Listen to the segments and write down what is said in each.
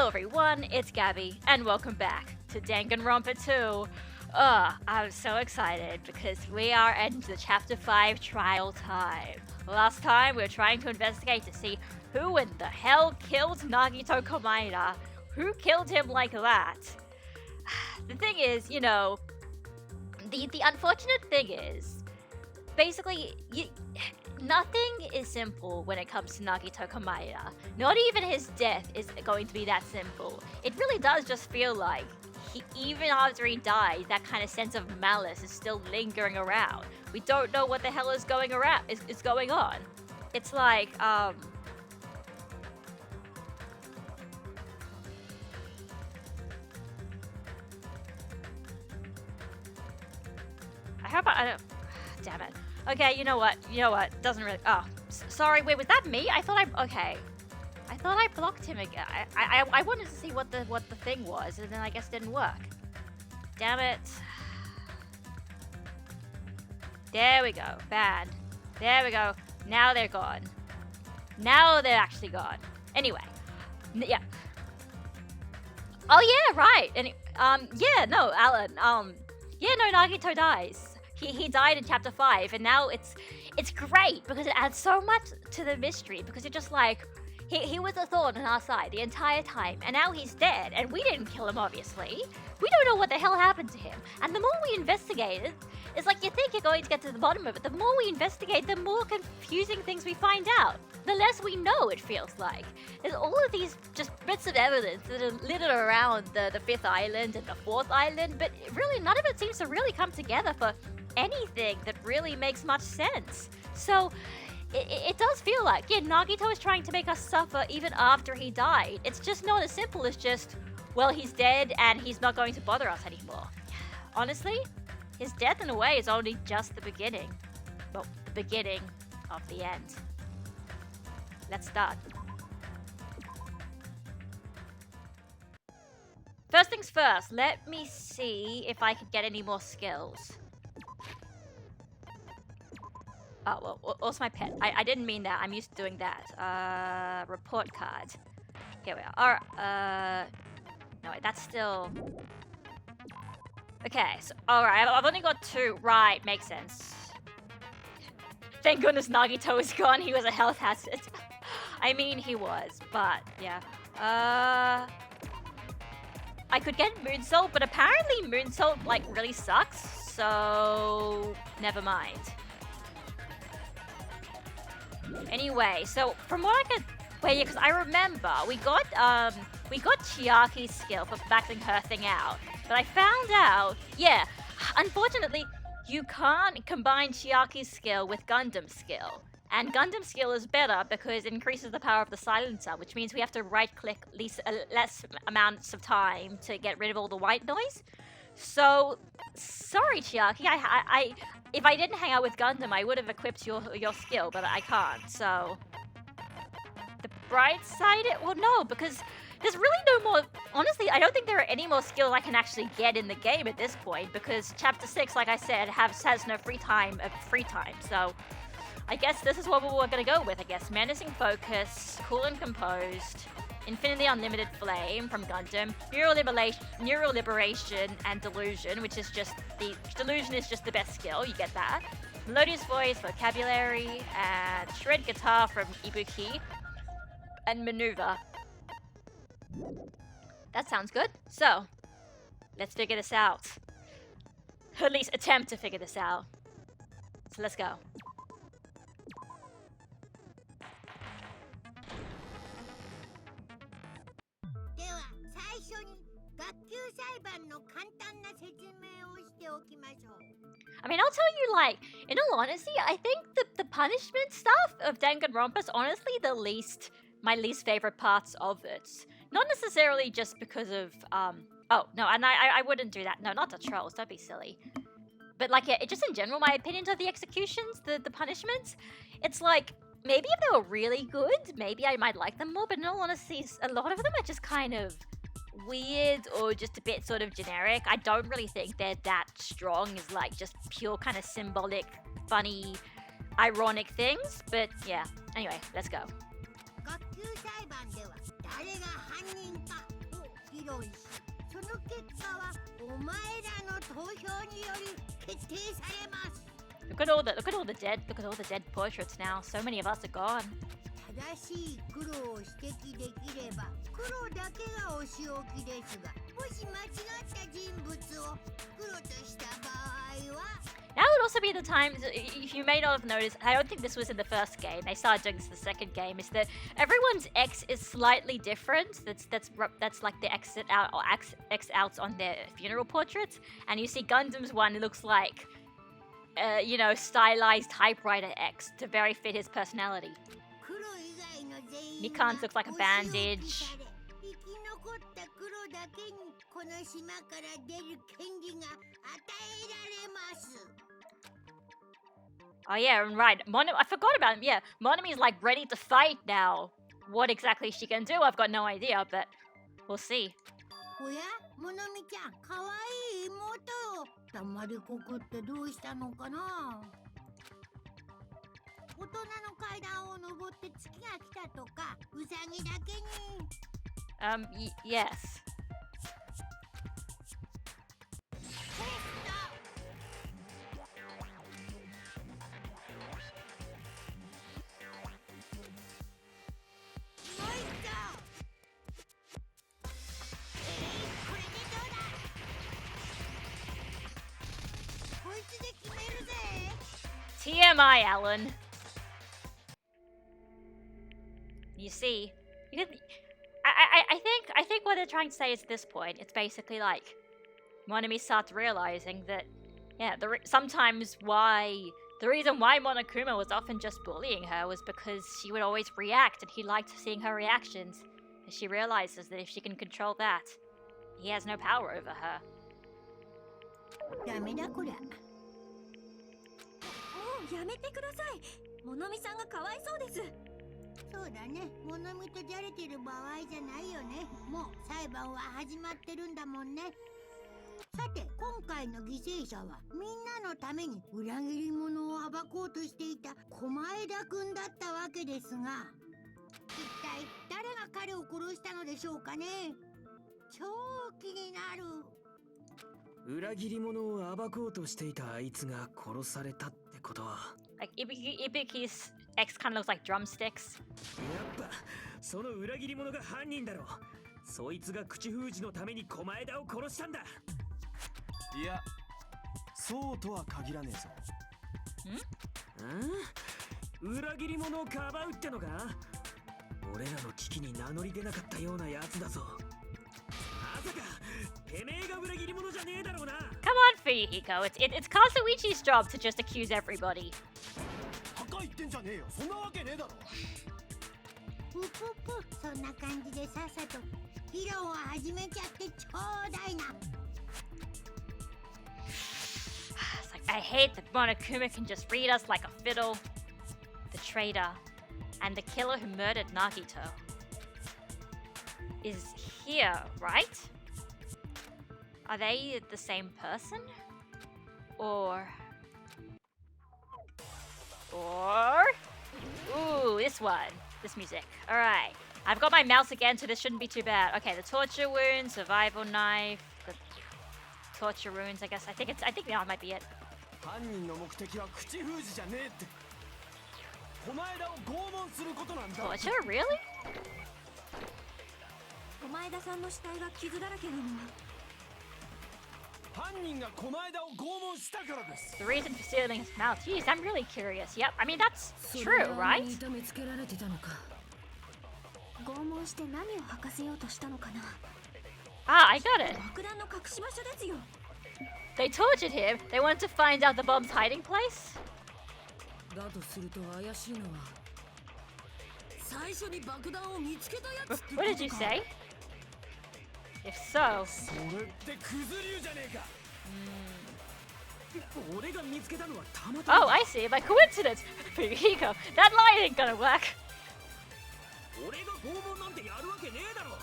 Hello everyone, it's Gabby, and welcome back to Danganronpa 2. I'm so excited because we are into the Chapter 5 trial time. Last time we were trying to investigate to see who in the hell killed Nagito Komaeda. Who killed him like that? The thing is, you know, the unfortunate thing is, basically, nothing is simple when it comes to Nagito Komaeda. Not even his death is going to be that simple. It really does just feel like, even after he died, that kind of sense of malice is still lingering around. We don't know what the hell is going on. It's like, I hope I don't... Damn it. Okay, you know what? Doesn't really... Oh, sorry. Wait, was that me? Okay. I thought I blocked him again. I wanted to see what the thing was, and then I guess it didn't work. Damn it. There we go. Bad. There we go. Now they're gone. Now they're actually gone. Anyway. Yeah. Oh, yeah, right. Yeah, no, Alan. Yeah, no, Nagito dies. He died in Chapter 5, and now it's great because it adds so much to the mystery, because you're just like, he was a thorn on our side the entire time, and now he's dead, and we didn't kill him, obviously. We don't know what the hell happened to him, and the more we investigate it, it's like you think you're going to get to the bottom of it. The more we investigate, the more confusing things we find out. The less we know, it feels like. There's all of these just bits of evidence that are littered around the 5th island and the 4th island, but really none of it seems to really come together for anything that really makes much sense. So it does feel like, yeah, Nagito is trying to make us suffer even after he died. It's just not as simple as just, well, he's dead and he's not going to bother us anymore. Honestly, his death in a way is only just the beginning. Well, the beginning of the end. Let's start. First things first, let me see if I can get any more skills. Oh, well, what's my pet? I didn't mean that. I'm used to doing that. Report card. Here we are. Alright, no, wait, that's still... Okay, so, alright, I've only got 2. Right, makes sense. Thank goodness Nagito is gone. He was a health hazard. I mean, he was, but, yeah. I could get Moonsault, but apparently Moonsault, like, really sucks, so... Never mind. Anyway, so from what I could... Wait, yeah, because I remember we got Chiaki's skill for backing her thing out. But I found out, yeah, unfortunately, you can't combine Chiaki's skill with Gundam's skill. And Gundam's skill is better because it increases the power of the silencer, which means we have to right-click less amounts of time to get rid of all the white noise. So, sorry, Chiaki, if I didn't hang out with Gundam, I would have equipped your skill, but I can't, so... The bright side? Well, no, because there's really no more... Honestly, I don't think there are any more skills I can actually get in the game at this point, because Chapter 6, like I said, has no free time, so... I guess this is what we're gonna go with, I guess. Menacing Focus, Cool and Composed, Infinity Unlimited Flame from Gundam, Neural Liberation, and Delusion, which is just Delusion is just the best skill, you get that. Melodious Voice, Vocabulary, and Shred Guitar from Ibuki, and Maneuver. That sounds good. So, let's figure this out. At least attempt to figure this out. So let's go. I mean, I'll tell you, like, in all honesty, I think the punishment stuff of Danganronpa is honestly my least favorite parts of it. Not necessarily just because of, oh, no, and I wouldn't do that. No, not the trolls, don't be silly. But, like, yeah, just in general, my opinions of the executions, the punishments, it's like, maybe if they were really good, maybe I might like them more, but in all honesty, a lot of them are just kind of weird or just a bit sort of generic. I don't really think they're that strong as like just pure kind of symbolic, funny, ironic things. But yeah, anyway, let's go. よいし、その結果はお前らの投票により決定されます。Look at all the dead portraits now. So many of us are gone. 正しい黒を指摘できれば黒だけがお仕置きですが、もし間違った人物を黒とした場合は Now would also be the time, if you may not have noticed, I don't think this was in the first game, they started doing this in the second game, is that everyone's X is slightly different. That's like the exit out or X outs on their funeral portraits. And you see Gundam's one, it looks like, stylized typewriter X to very fit his personality. Mikan's looks like a bandage. Oh yeah, and right. I forgot about him. Yeah, Monami's like ready to fight now. What exactly she can do, I've got no idea, but we'll see. おや、モナミちゃん、かわいい妹よ。黙りこくってどうしたのかな。大人の階段を登って月が来たとか、ウサギだけに。Yes. TMI, Alan. You see, I think what they're trying to say is at this point, it's basically like Monami starts realizing that, yeah, the reason why Monokuma was often just bullying her was because she would always react, and he liked seeing her reactions. And she realizes that if she can control that, he has no power over her. ダメだこりゃ。やめてください。モナミさんがかわいそうです。そうだね。モナミとじゃれてる場合じゃないよね。もう裁判は始まってるんだもんね。さて、今回の犠牲者はみんなのために裏切り者を暴こうとしていた狛枝くんだったわけですが、一体誰が彼を殺したのでしょうかね。超気になる。裏切り者を暴こうとしていたあいつが殺されたってことは。Like Ibuki's X kind of looks like drumsticks. やっぱその裏切り者が犯人だろう。そいつが口封じのために狛枝を殺したんだ。いや、そうとは限らねえぞ。裏切り者をかばうってのか。俺らの危機に名乗り出なかったようなやつだぞ。まさかてめえが裏切り者じゃねえだろうな。Come on, Fuyuhiko. It's Kazuichi's job to just accuse everybody. 高いってんじゃねえよ。そんなわけねえだろ。ぷぷぷ、そんな感じでさっさと議論を始めちゃってちょうだいな。It's like, I hate that Monokuma can just read us like a fiddle. The traitor and the killer who murdered Nagito is here, right? Are they the same person? Or... Ooh, this one. This music. Alright. I've got my mouse again, so this shouldn't be too bad. Okay, the torture wound, survival knife, the torture wounds, I guess. I think that might be it. 犯人の目的は口封じじゃねえって。狛枝を拷問することなんだ。Torture? Really? 狛枝さんの死体が傷だらけなのは犯人が狛枝を拷問したからです。 The reason for sealing his mouth. Jeez, I'm really curious. Yep, I mean, that's true, right? 痛めつけられてたのか。拷問して何を吐かせようとしたのかな。Ah, I got it. 爆弾の隠し場所ですよ。They tortured him. They wanted to find out the bomb's hiding place. だとすると怪しいのは最初に爆弾を見つけたやつってことか。 What did you say? If so... それってクズ流じゃねえか。俺が見つけたのはたまたま。 Oh, I see. By coincidence. Fuyuhiko, that lie ain't gonna work. 俺が拷問なんてやるわけねえだろ。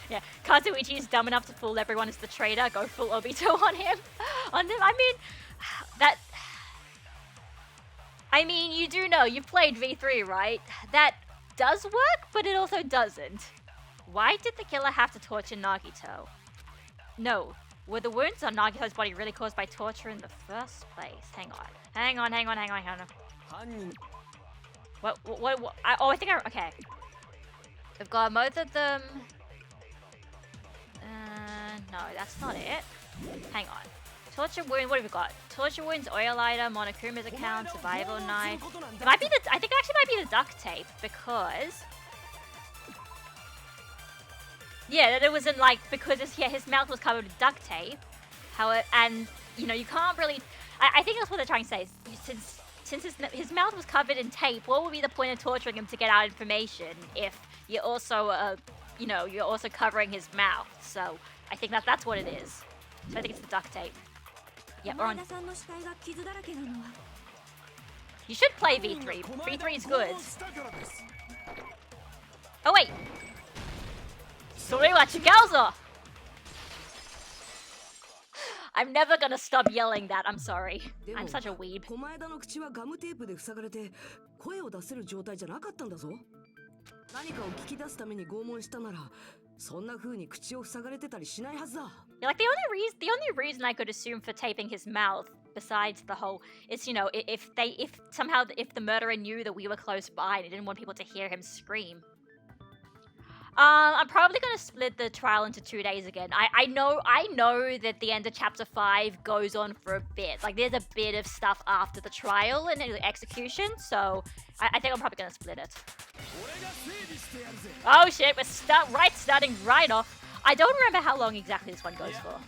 Yeah, Kazuichi is dumb enough to fool everyone as the traitor. Go full Obito on him. On them. I mean, you do know, you've played V3, right? That does work, but it also doesn't. Why did the killer have to torture Nagito? No. Were the wounds on Nagito's body really caused by torture in the first place? Hang on. Hang on. What? I think okay. We've got both of them. No, that's not it. Hang on. Torture wound, what have we got? Torture wounds, oil lighter, Monokuma's account, survival knife. It might be I think it actually might be the duct tape, because... Yeah, that it wasn't like, because his mouth was covered with duct tape. And, you know, you can't really... I think that's what they're trying to say. Since his mouth was covered in tape, what would be the point of torturing him to get out information if you're also, you know, you're also covering his mouth? So, I think that's what it is. So I think it's the duct tape. Yeah, we're on. You should play V3. V3 is good. Oh wait! I'm never gonna stop yelling that, I'm sorry. I'm such a weeb. 小前田の口はガムテープで塞がれて声を出せる状態じゃなかったんだぞ。何かを聞き出すために拷問したならそんな風に口を塞がれてたりしないはずだ。Yeah, like the only reason I could assume for taping his mouth, besides the whole, is, you know, if the murderer knew that we were close by and he didn't want people to hear him scream. I'm probably gonna split the trial into 2 days again. I know that the end of chapter 5 goes on for a bit. Like, there's a bit of stuff after the trial and the execution, so I think I'm probably gonna split it. Oh shit, we're starting right off. I don't remember how long exactly this one goes for.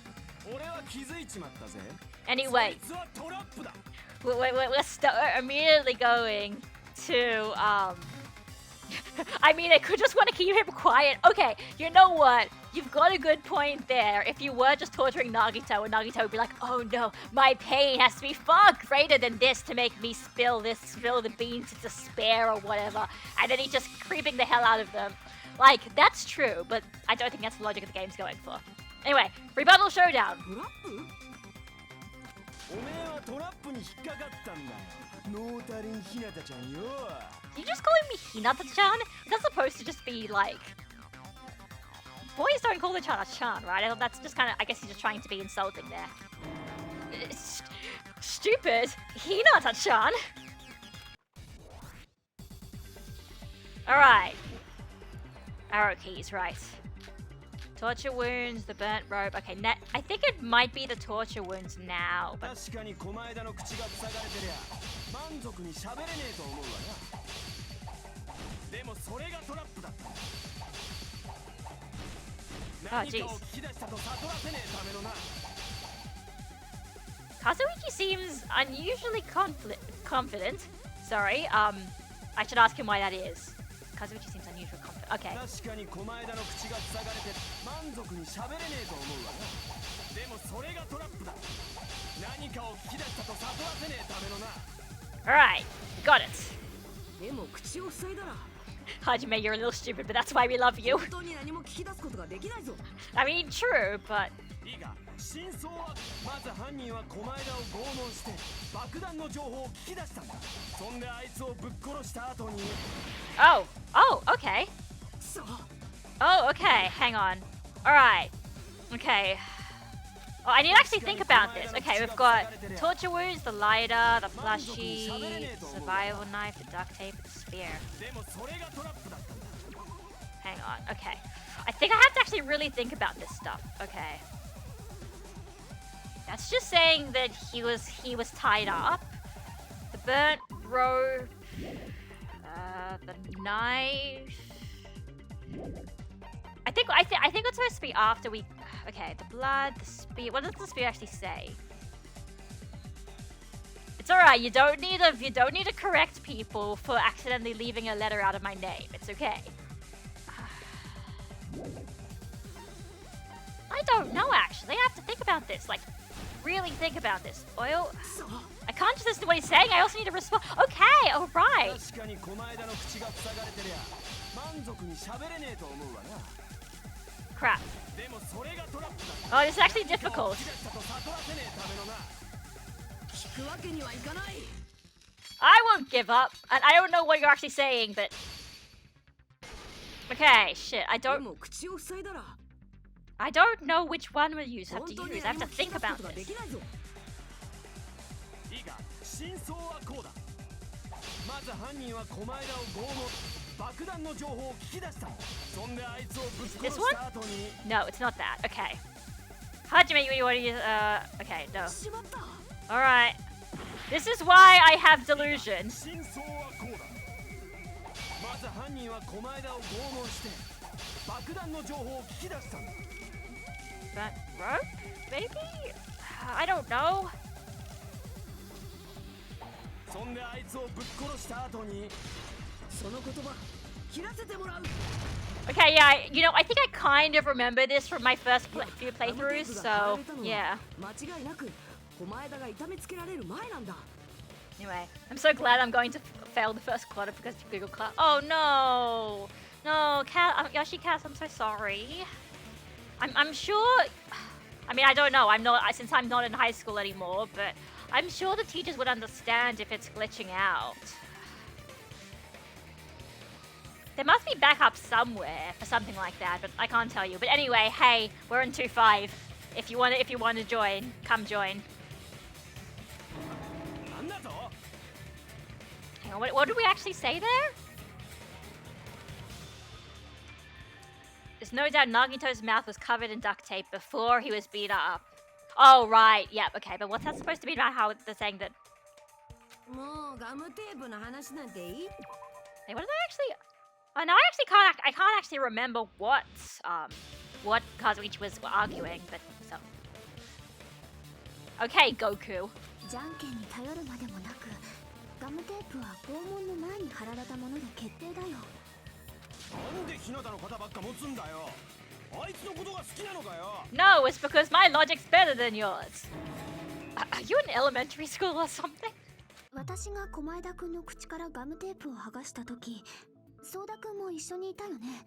Anyway, we're immediately going to, I mean, I could just want to keep him quiet. Okay, you know what? You've got a good point there. If you were just torturing Nagito, and Nagito would be like, oh no, my pain has to be far greater than this to make me spill the beans to despair or whatever. And then he's just creeping the hell out of them. Like, that's true, but I don't think that's the logic the game's going for. Anyway, rebuttal showdown. You just calling me Hinata-chan? That's supposed to just be like... Boys don't call each other chan, right? That's just kind of... I guess he's just trying to be insulting there. Stupid! Hinata-chan! Alright. Arrow keys, right. Torture wounds, the burnt rope. Okay, I think it might be the torture wounds now, but... Oh, jeez. Kazuiki seems unusually confident. Sorry, I should ask him why that is. Kazuichi seems unusually confident. Okay. Alright, got it. Hajime, you're a little stupid, but that's why we love you. I mean, true, but... Oh, okay. Oh, okay, hang on. Alright. Okay. Oh, I need to actually think about this. Okay, we've got torture wounds, the lighter, the plushie, the survival knife, the duct tape, the spear. Hang on, okay. I think I have to actually really think about this stuff. Okay. That's just saying that he was tied up. The burnt rope, the knife. I think it's supposed to be after we. Okay, the blood, the spear. What does the spear actually say? It's alright. You don't need to correct people for accidentally leaving a letter out of my name. It's okay. I don't know actually. I have to think about this. Like, really think about this. Oil. I can't just listen to what he's saying. I also need to respond. Okay, alright. Crap. Oh, this is actually difficult. I won't give up. And I don't know what you're actually saying, but... Okay, shit. I で don't も口を塞いだら know which one we'll use. Have 本 to 当に use. I 何 have も to 聞き think 出すこ about とがで this. きないぞ。いいか、真相はこうだ。まず犯人は狛江田を拷問、爆弾の情報を聞き出した。そんであいつをぶち殺した後に。 No, it's not that. Okay. Hajime, you want to use? Okay, no. しまった。 All right. This is why I have delusion. 真相はこうだ。まず犯人は狛江田を拷問して爆弾の情報を聞き出したんだ。 But rope? Maybe? I don't know. そんであいつをぶっ殺した後に。その言葉切らせてもらう。 Okay, yeah. You know, I think I kind of remember this from my first few ガムテ playthroughs. ープが貼ら So れたのは yeah. 間違いなく狛江田が痛めつけられる前なんだ。 Anyway, I'm so glad I'm going to fail the first quarter because of Google Class. Oh no, no, Yoshi Cass, I'm so sorry. I'm sure. I mean, I don't know. Since I'm not in high school anymore, but I'm sure the teachers would understand if it's glitching out. There must be backup somewhere for something like that, but I can't tell you. But anyway, hey, we're in 2-5. If you want to join, come join. なんだと。 Hang on, what did we actually say there? There's no doubt Nagito's mouth was covered in duct tape before he was beat up. Oh, right. Yep, okay. But what's that supposed to be about how they're saying that... もうガムテープの話なんていい。 Hey, what did I actually... Oh, no, I can't actually remember what Kazuichi was arguing, but so... Okay, Goku. じゃんけんに頼るまでもなく、ガムテープは拷問の前に貼られたもので決定だよ。なんで日向の肩ばっか持つんだよ。あいつのことが好きなのかよ。 No, it's because my logic's better than yours. Are you in elementary school or something? 私が狛江田くんの口からガムテープを剥がした時、ソーダくんも一緒にいたよね。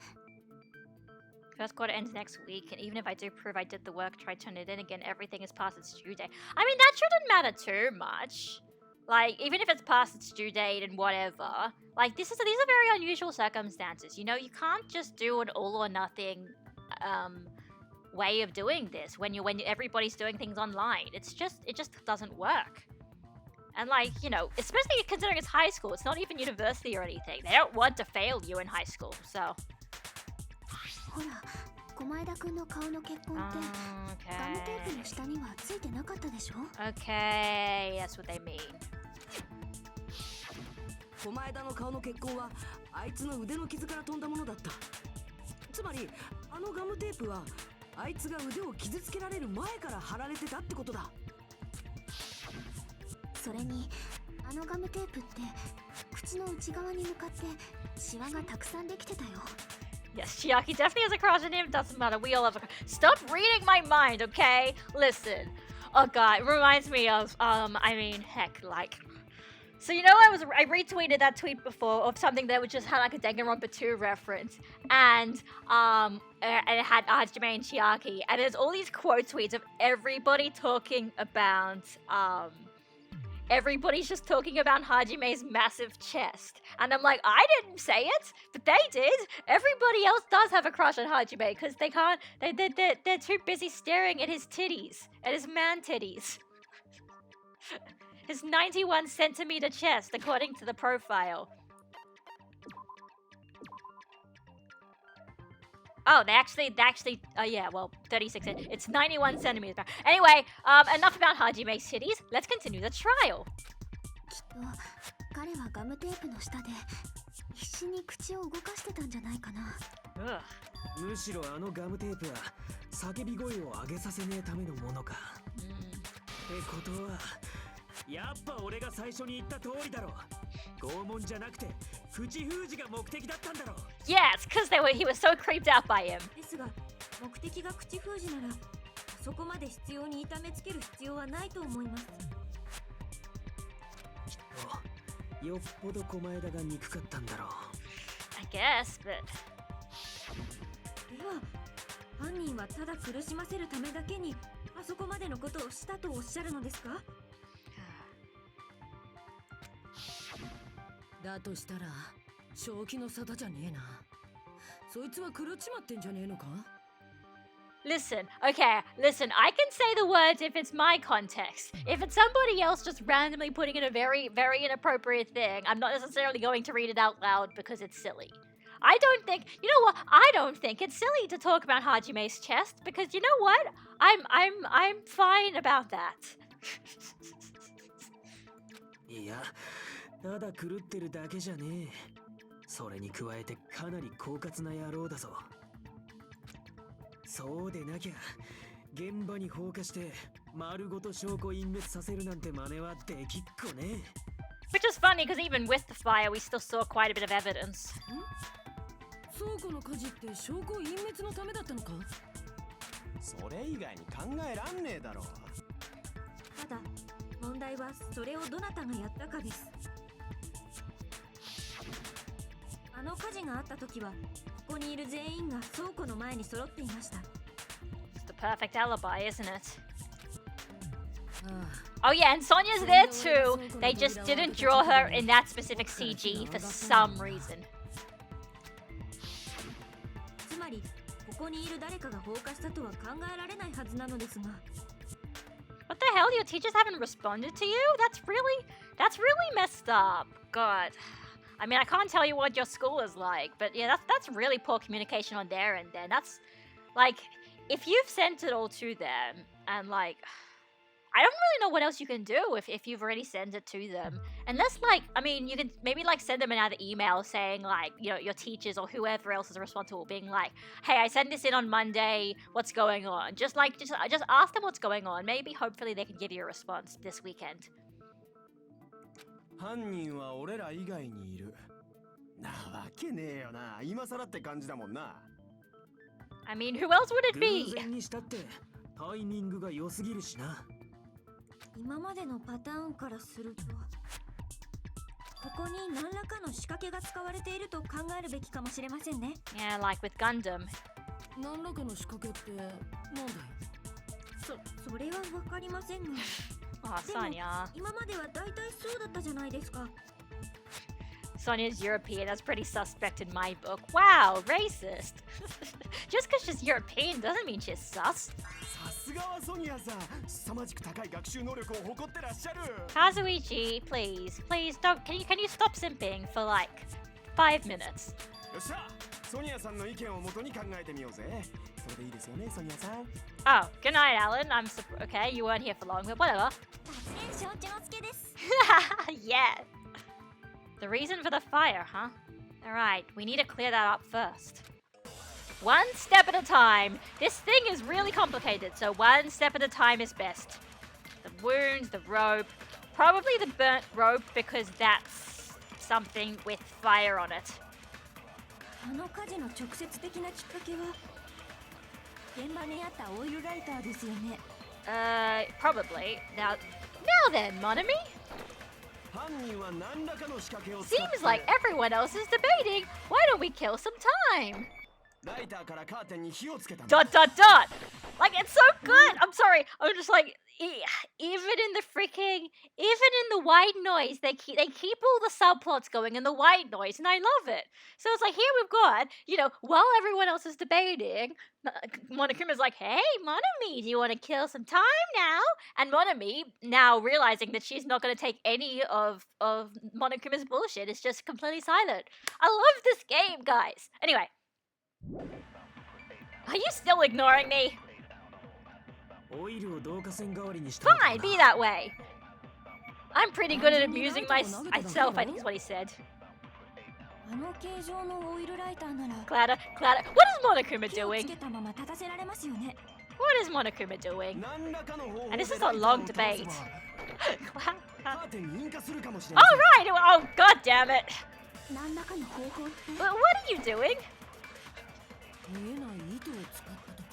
First quarter ends next week, and even if I do prove I did the work, try to turn it in again, everything is past its due date. I mean, that shouldn't matter too much. Like, even if it's past its due date and whatever, like, these are very unusual circumstances. You know, you can't just do an all or nothing way of doing this when everybody's doing things online. It just doesn't work. And like, you know, especially considering it's high school, it's not even university or anything. They don't want to fail you in high school, so. ほら、狛江田くんの顔の血痕ってガムテープの下にはついてなかったでしょ？ Okay, that's what they mean. 狛江田の顔の血痕はあいつの腕の傷から飛んだものだった。つまりあのガムテープはあいつが腕を傷つけられる前から貼られてたってことだ。それにあのガムテープって口の内側に向かってシワがたくさんできてたよ。 Yes, Chiaki definitely has a crush on him. Doesn't matter. We all have a crush. Stop reading my mind, okay? Listen. Oh god, it reminds me of I mean, heck, like. So you know, I retweeted that tweet before of something that would just had like a Danganronpa 2 reference, and it had Hajime and Chiaki, and there's all these quote tweets of everybody talking about everybody's just talking about Hajime's massive chest. And I'm like, I didn't say it, but they did. Everybody else does have a crush on Hajime because they can't, they're too busy staring at his titties, at his man titties. His 91 centimeter chest, according to the profile. Oh, they actually, yeah, well, 36, it's 91 centimeters. Anyway, enough about Hajime's titties. Let's continue the trial. きっと彼はガムテープの下で必死に口を動かしてたんじゃないかな。 Ugh. むしろあのガムテープは叫び声を上げさせねえためのものか。ってことはやっぱ俺が最初に言った通りだろ。拷問じゃなくて口封じが目的だったんだろ。 Yes, because he was so creeped out by him. ですが目的が口封じならそこまで必要に痛めつける必要はないと思います。きっとよっぽど狛江田が憎かったんだろう。 I guess, but... では犯人はただ苦しませるためだけにあそこまでのことをしたとおっしゃるのですか？だとしたら正気の沙汰じゃねえな。そいつは狂っちまってんじゃねえのか？ Listen, okay, listen, I can say the words if it's my context. If it's somebody else just randomly putting in a very, very inappropriate thing, I'm not necessarily going to read it out loud because it's silly. I don't think, you know what? I don't think it's silly to talk about Hajime's chest because you know what? I'm fine about that. いや、ただ狂ってるだけじゃねえ。それに加えてかなり狡猾な野郎だぞ。そうでなきゃ、現場に放火して丸ごと証拠隠滅させるなんて真似はできっこね。Which is funny because even with the fire, we still saw quite a bit of evidence. 倉庫の火事って証拠隠滅のためだったのか？それ以外に考えらんねえだろ。ただ問題はそれをどなたがやったかです。あの火事があった時はここにいる全員が倉庫の前に揃っていました。 It's the perfect alibi, isn't it? あ Oh yeah, and Sonya's there too. They just didn't draw her in that specific CG for some reason. つまりここにいる誰かが放火したとは考えられないはずなのですが。 What the hell? Your teachers haven't responded to you? That's really messed up. God. I mean, I can't tell you what your school is like, but yeah, that's really poor communication on their end then. That's, like, if you've sent it all to them, and, like, I don't really know what else you can do if you've already sent it to them. Unless, like, I mean, you could maybe, like, send them another email saying, like, you know, your teachers or whoever else is responsible being like, hey, I sent this in on Monday, what's going on? Just ask them what's going on. Maybe, hopefully, they can give you a response this weekend. 犯人は俺ら以外にいる。なわけねえよな。今更って感じだもんな。I mean, who else would it 偶 be? 然にしたってタイミングが良すぎるしな。今までのパターンからするとここに何らかの仕掛けが使われていると考えるべきかもしれませんね。 Yeah, like with Gundam. 何らかの仕掛けってなんだよ？それはわかりませんが。 Oh, でも Sonya. 今までは大体そうだったじゃないですか。 Sonya's European. That's pretty suspect in my book. Wow, racist. Just because she's European doesn't mean she's sus. さすがはソニアさん。凄まじく高い学習能力を誇ってらっしゃる。 Kazuichi, please don't. Can you stop simping for like 5 minutes? よっしゃ。ソニアさんの意見を元に考えてみようぜ。それでいいですよね、ソニアさん。 Oh, good night, Alan. Okay. You weren't here for long, but whatever. 承知の助です。 Yeah. The reason for the fire, huh? All right. We need to clear that up first. One step at a time. This thing is really complicated, so one step at a time is best. The wounds, the rope, probably the burnt rope because that's something with fire on it. あの火事の直接的なきっかけは現場にあったオイルライターですよね。 Probably. Now then, Monami. 犯人は何らかの仕掛けを使って Seems like everyone else is debating. Why don't we kill some time? ライターからカーテンに火をつけたんだ。 Dot dot dot. Like it's so good. I'm sorry. I'm just like even in the white noise, they keep all the subplots going in the white noise, and I love it. So it's like here we've got, you know, while everyone else is debating, Monokuma's like, hey, Monami, do you want to kill some time now? And Monami, now realizing that she's not going to take any of Monokuma's bullshit, is just completely silent. I love this game, guys. Anyway. Are you still ignoring me? オイルを導火線代わりにしたのかな。 Fine, be that way. I'm pretty good at amusing myself, I think is what he said. あの形状のオイルライターなら Clara, what is Monokuma 火をつ doing? けたまま立たせられますよね。 What is Monokuma doing? 何らかの方法 And で this is ラ a イターを long 倒せ debate. ば Clara. カーテンに引火するかもしれません。 All right. Oh, god damn it. 何らかの方法って But what are you doing? 見えない糸を使ったとか。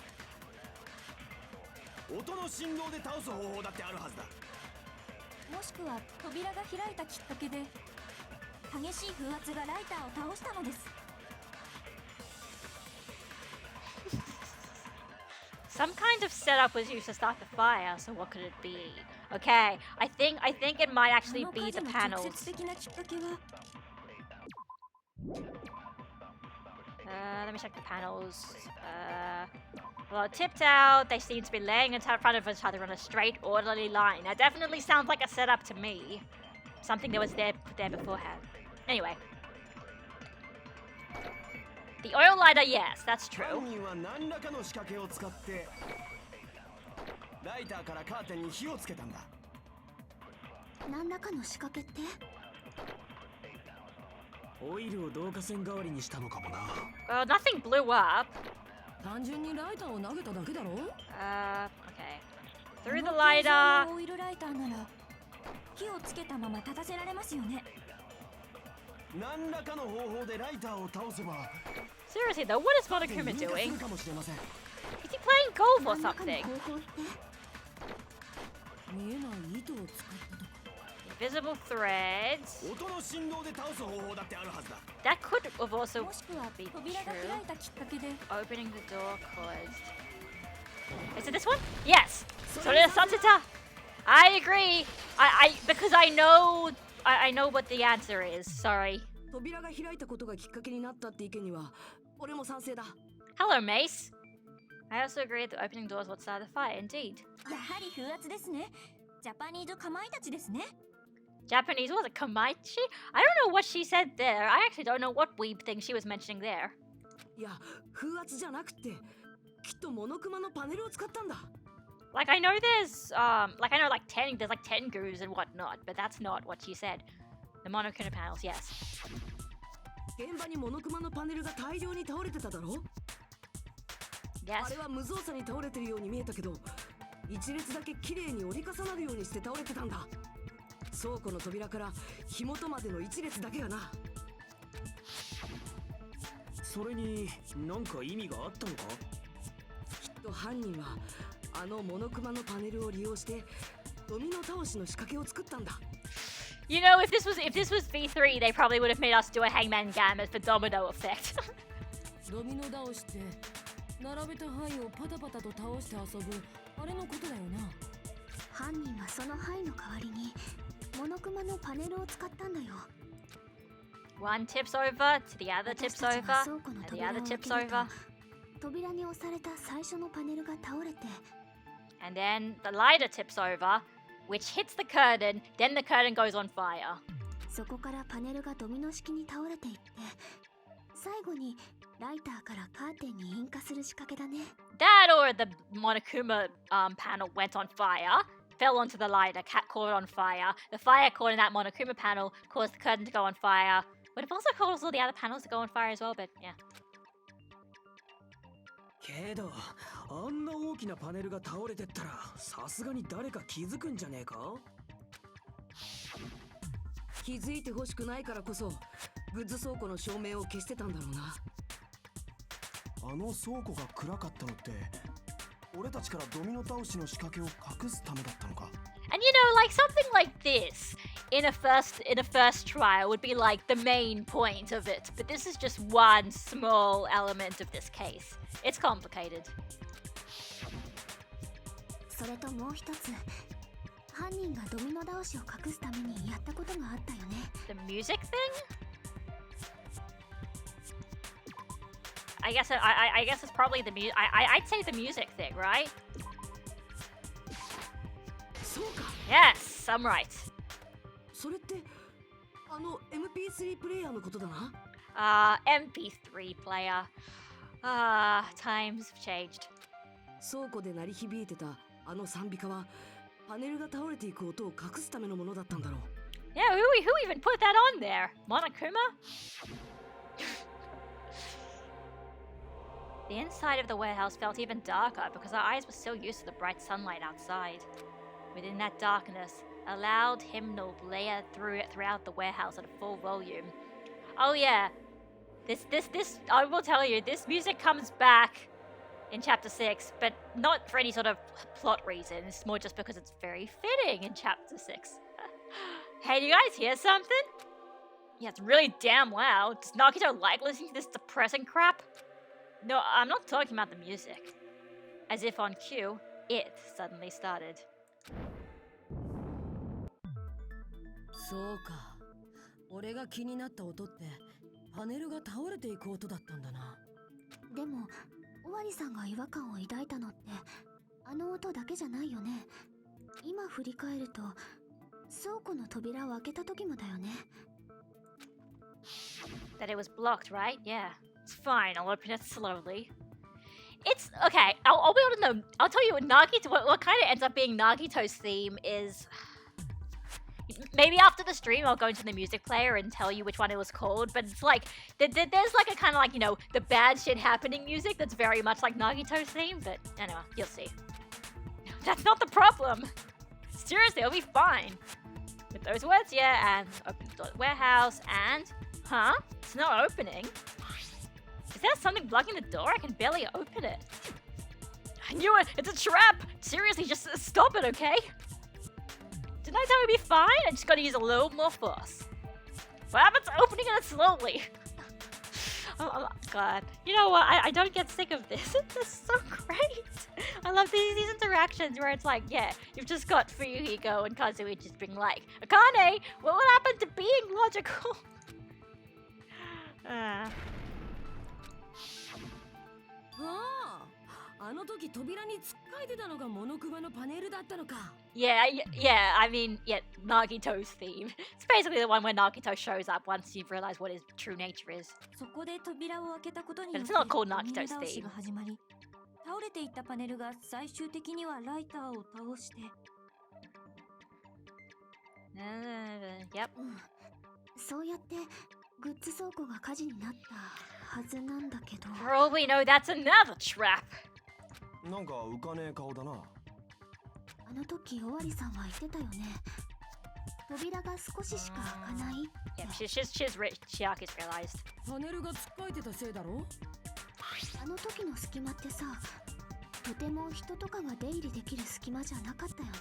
音の振動で倒す方法だってあるはずだ。もしくは扉が開いたきっかけで激しい風圧がライターを倒したのです。 Some kind of setup was used to start the fire, so what could it be? Okay, I think it might あ actually の be 火事 the の直 panels. 接的なきっかけは Let me check the panels. Well, tipped out. They seem to be laying in front of each other on a straight, orderly line. That definitely sounds like a setup to me. Something that was put there beforehand. Anyway. The oil lighter, yes, that's true. 犯人は何らかの仕掛けを使ってライターからカーテンに火をつけたんだ。何らかの仕掛けって？オイルを導火線代わりにしたのかもな。Well, nothing blew up. 単純にライターを投げただけだろ。Okay. Through the lighter. オイルライターなら火をつけたまま立たせられますよね。何らかの方法でライターを倒せば Seriously though, what is Monokuma 引火す doing? るかもしれません。 Is he playing golf or 何らかの something? 方法って？見えない糸を使ったとか。Invisible threads. 音の振動で倒す方法だってあるはずだ。 That could have also もしくは be 扉が開 true. いたきっかけで Opening the door closed. Is it this one? Yes. Sore sateta. I agree. Because I know what the answer is. Sorry. 扉が開いたことがきっかけになったって意見には俺も賛成だ。 Hello, Mace. I also agree that opening doors would start the fire. Indeed. やはり風圧ですね。ジャパニーズかまいたちですね。 Japanese, was it Kamaichi? I don't know what she said there. I actually don't know what weeb thing she was mentioning there. いや、風圧じゃなくて、きっとモノクマのパネルを使ったんだ。Like I know there's like I know like there's like tengus and whatnot, but that's not what she said. The Monokuma panels, yes. 現場にモノクマのパネルが大量に倒れてただろ。あ Yes. れは無造作に倒れてるように見えたけど、一列だけ綺麗に折り重なるようにして倒れてたんだ。倉庫の扉から火元までの一列だけがな。それに何か意味があったのか？きっと犯人はあのモノクマのパネルを利用してドミノ倒しの仕掛けを作ったんだ。You know, if this was V3, they probably would have made us do a Hangman Gambit for domino effect. ドミノ倒して並べた牌をパタパタと倒して遊ぶあれのことだよな。犯人はその牌の代わりにモノクマのパネルを使ったんだよ。One tips over to the other 私 tips たち over が倉庫の and the 扉を other 開け tips ると over. 扉に押された最初のパネルが倒れて And then the lighter tips over, which hits the curtain, then the curtain goes on fire. そこからパネルがドミノ式に倒れていって最後にライターからカーテンに引火する仕掛けだね。 That or the Monokuma panel went on fire, fell onto the lighter, caught on fire. The fire caught in that Monokuma panel caused the curtain to go on fire. Would have also caused all the other panels to go on fire as well, but yeah. けどあんな大きなパネルが倒れてったらさすがに誰か気づくんじゃねえか？気づいてほしくないからこそグッズ倉庫の照明を消してたんだろうな。あの倉庫が暗かったのって俺たちからドミノ倒しの仕掛けを隠すためだったのか。 And you know, like something like this in a first trial would be like the main point of it, but this is just one small element of this case. It's complicated. それともう一つ犯人がドミノ倒しを隠すためにやったことがあったよね。 The music thing? I guess it's probably the music. I'd say the music thing, right? そうか。 Yes, I'm right. それってあの MP3 プレイヤーのことだな。MP3 player. Times have changed. 倉庫で鳴り響いてたあの賛美歌はパネルが倒れていく音を隠すためのものだったんだろう。 Yeah, who even put that on there? Monokuma? The inside of the warehouse felt even darker because our eyes were so used to the bright sunlight outside. Within that darkness, a loud hymnal blared throughout the warehouse at a full volume. Oh yeah, this I will tell you, this music comes back in chapter 6, but not for any sort of plot reasons, more just because it's very fitting in chapter 6. Hey, do you guys hear something? Yeah, it's really damn loud. Does Nagito like listening to this depressing crap? No, I'm not talking about the music. As if on cue, it suddenly started. そうか。俺が気になった音ってパネルが倒れていく音だったんだな。でも尾張さんが違和感を抱いたのってあの音だけじゃないよね。今振り返ると倉庫の扉を開けた時もだよね。 That it was blocked, right? Yeah. It's fine. I'll open it slowly. It's okay. I'll be able to know. I'll tell you what Nagito. What kind of ends up being Nagito's theme is. Maybe after the stream, I'll go into the music player and tell you which one it was called. But it's like there's like a kind of like, you know, the bad shit happening music that's very much like Nagito's theme. But anyway, you'll see. That's not the problem. Seriously, it'll be fine. With those words, yeah, and open the door to the warehouse, and huh? It's not opening. Is there something blocking the door? I can barely open it. I knew it! It's a trap! Seriously, just stop it, okay? Didn't I tell you it'd be fine? I just gotta use a little more force. What happens to opening it slowly? Oh, God. You know what? I don't get sick of this. This is so great. I love these interactions where it's like, yeah, you've just got Fuyuhiko and Kazui just being like, Akane, what would happen to being logical? あの時扉につっかえてたのがモノクマのパネルだったのか。 Yeah, I mean, yeah, Nagito's theme. It's basically the one where Nagito shows up once you've realized what his true nature is. そこで扉を開けたことに But よっ it's て not called 逃げ Nagito's 倒し theme. が始まり、倒れていったパネルが最終的にはライターを倒して、 Yep. そうやってグッズ倉庫が火事になったはずなんだけど。 For all we know, that's another trap. なんか浮かねえ顔だな。あの時尾張さんは言ってたよね。扉が少ししか開かない。 Yeah, Chiaki's realized. パネルがつっかえてたせいだろ。あの時の隙間ってさ、とても人とかが出入りできる隙間じゃなかったよね。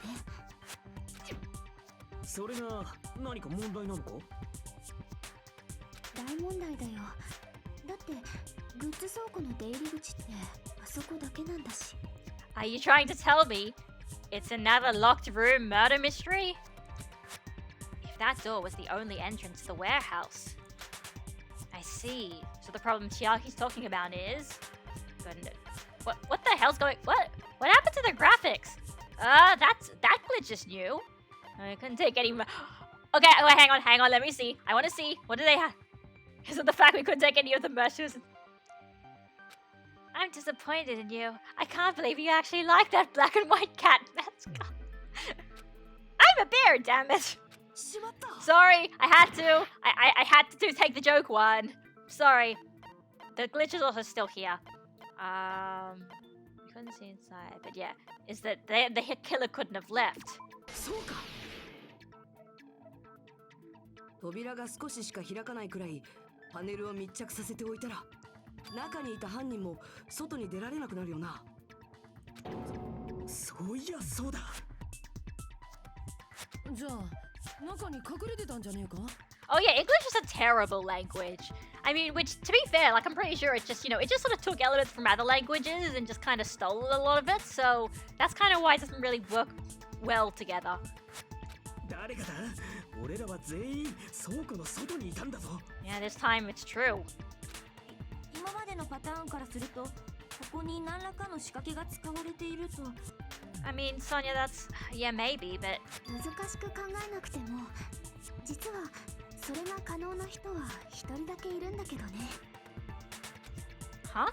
それが何か問題なのか？大問題だよ。だってグッズ倉庫の出入り口ってあそこだけなんだし。 Are you trying to tell me it's another locked room murder mystery? If that door was the only entrance to the warehouse. I see. So the problem Chiaki's talking about is... What the hell's going... What happened to the graphics? That glitch is new. I couldn't take any... Okay, wait, hang on, let me see. I want to see. What do they have? Is it the fact we couldn't take any of the measures? I'm disappointed in you. I can't believe you actually like that black and white cat mascot. I'm a bear, damn it. Sorry, I had to. I had to take the joke one. Sorry. The glitch is also still here. We couldn't see inside, but yeah, is that the hit killer couldn't have left. そうか。扉が少ししか開かないくらいパネルを密着させておいたら、中にいた犯人も外に出られなくなるよな。そういやそうだ。じゃあ中に隠れてたんじゃねえか？ Oh yeah, English is a terrible language. I mean, which, to be fair, like, I'm pretty sure it's just, you know, it just sort of took elements from other languages and just kind of stole a lot of it, so that's kind of why it doesn't really work well together. 誰かだ？俺らは全員倉庫の外にいたんだぞ。 Yeah, this time it's true. 今までのパターンからすると、ここに何らかの仕掛けが使われていると。 I mean, Sonia, that's... Yeah, maybe, but... 難しく考えなくても、実はそれが可能な人は一人だけいるんだけどね。 Huh?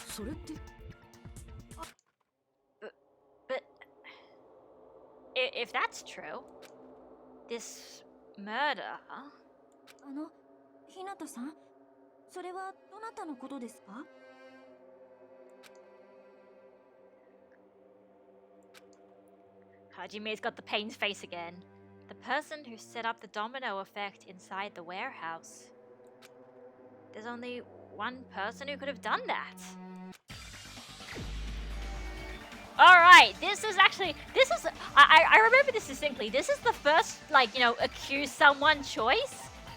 それって But... If that's true... This murder, huh? 日向さん、それはどなたのことですか? Hajime's got the pain's face again. The person who set up the domino effect inside the warehouse. There's only one person who could have done that. Alright, I remember this distinctly. This is the first, like, you know, accuse someone choice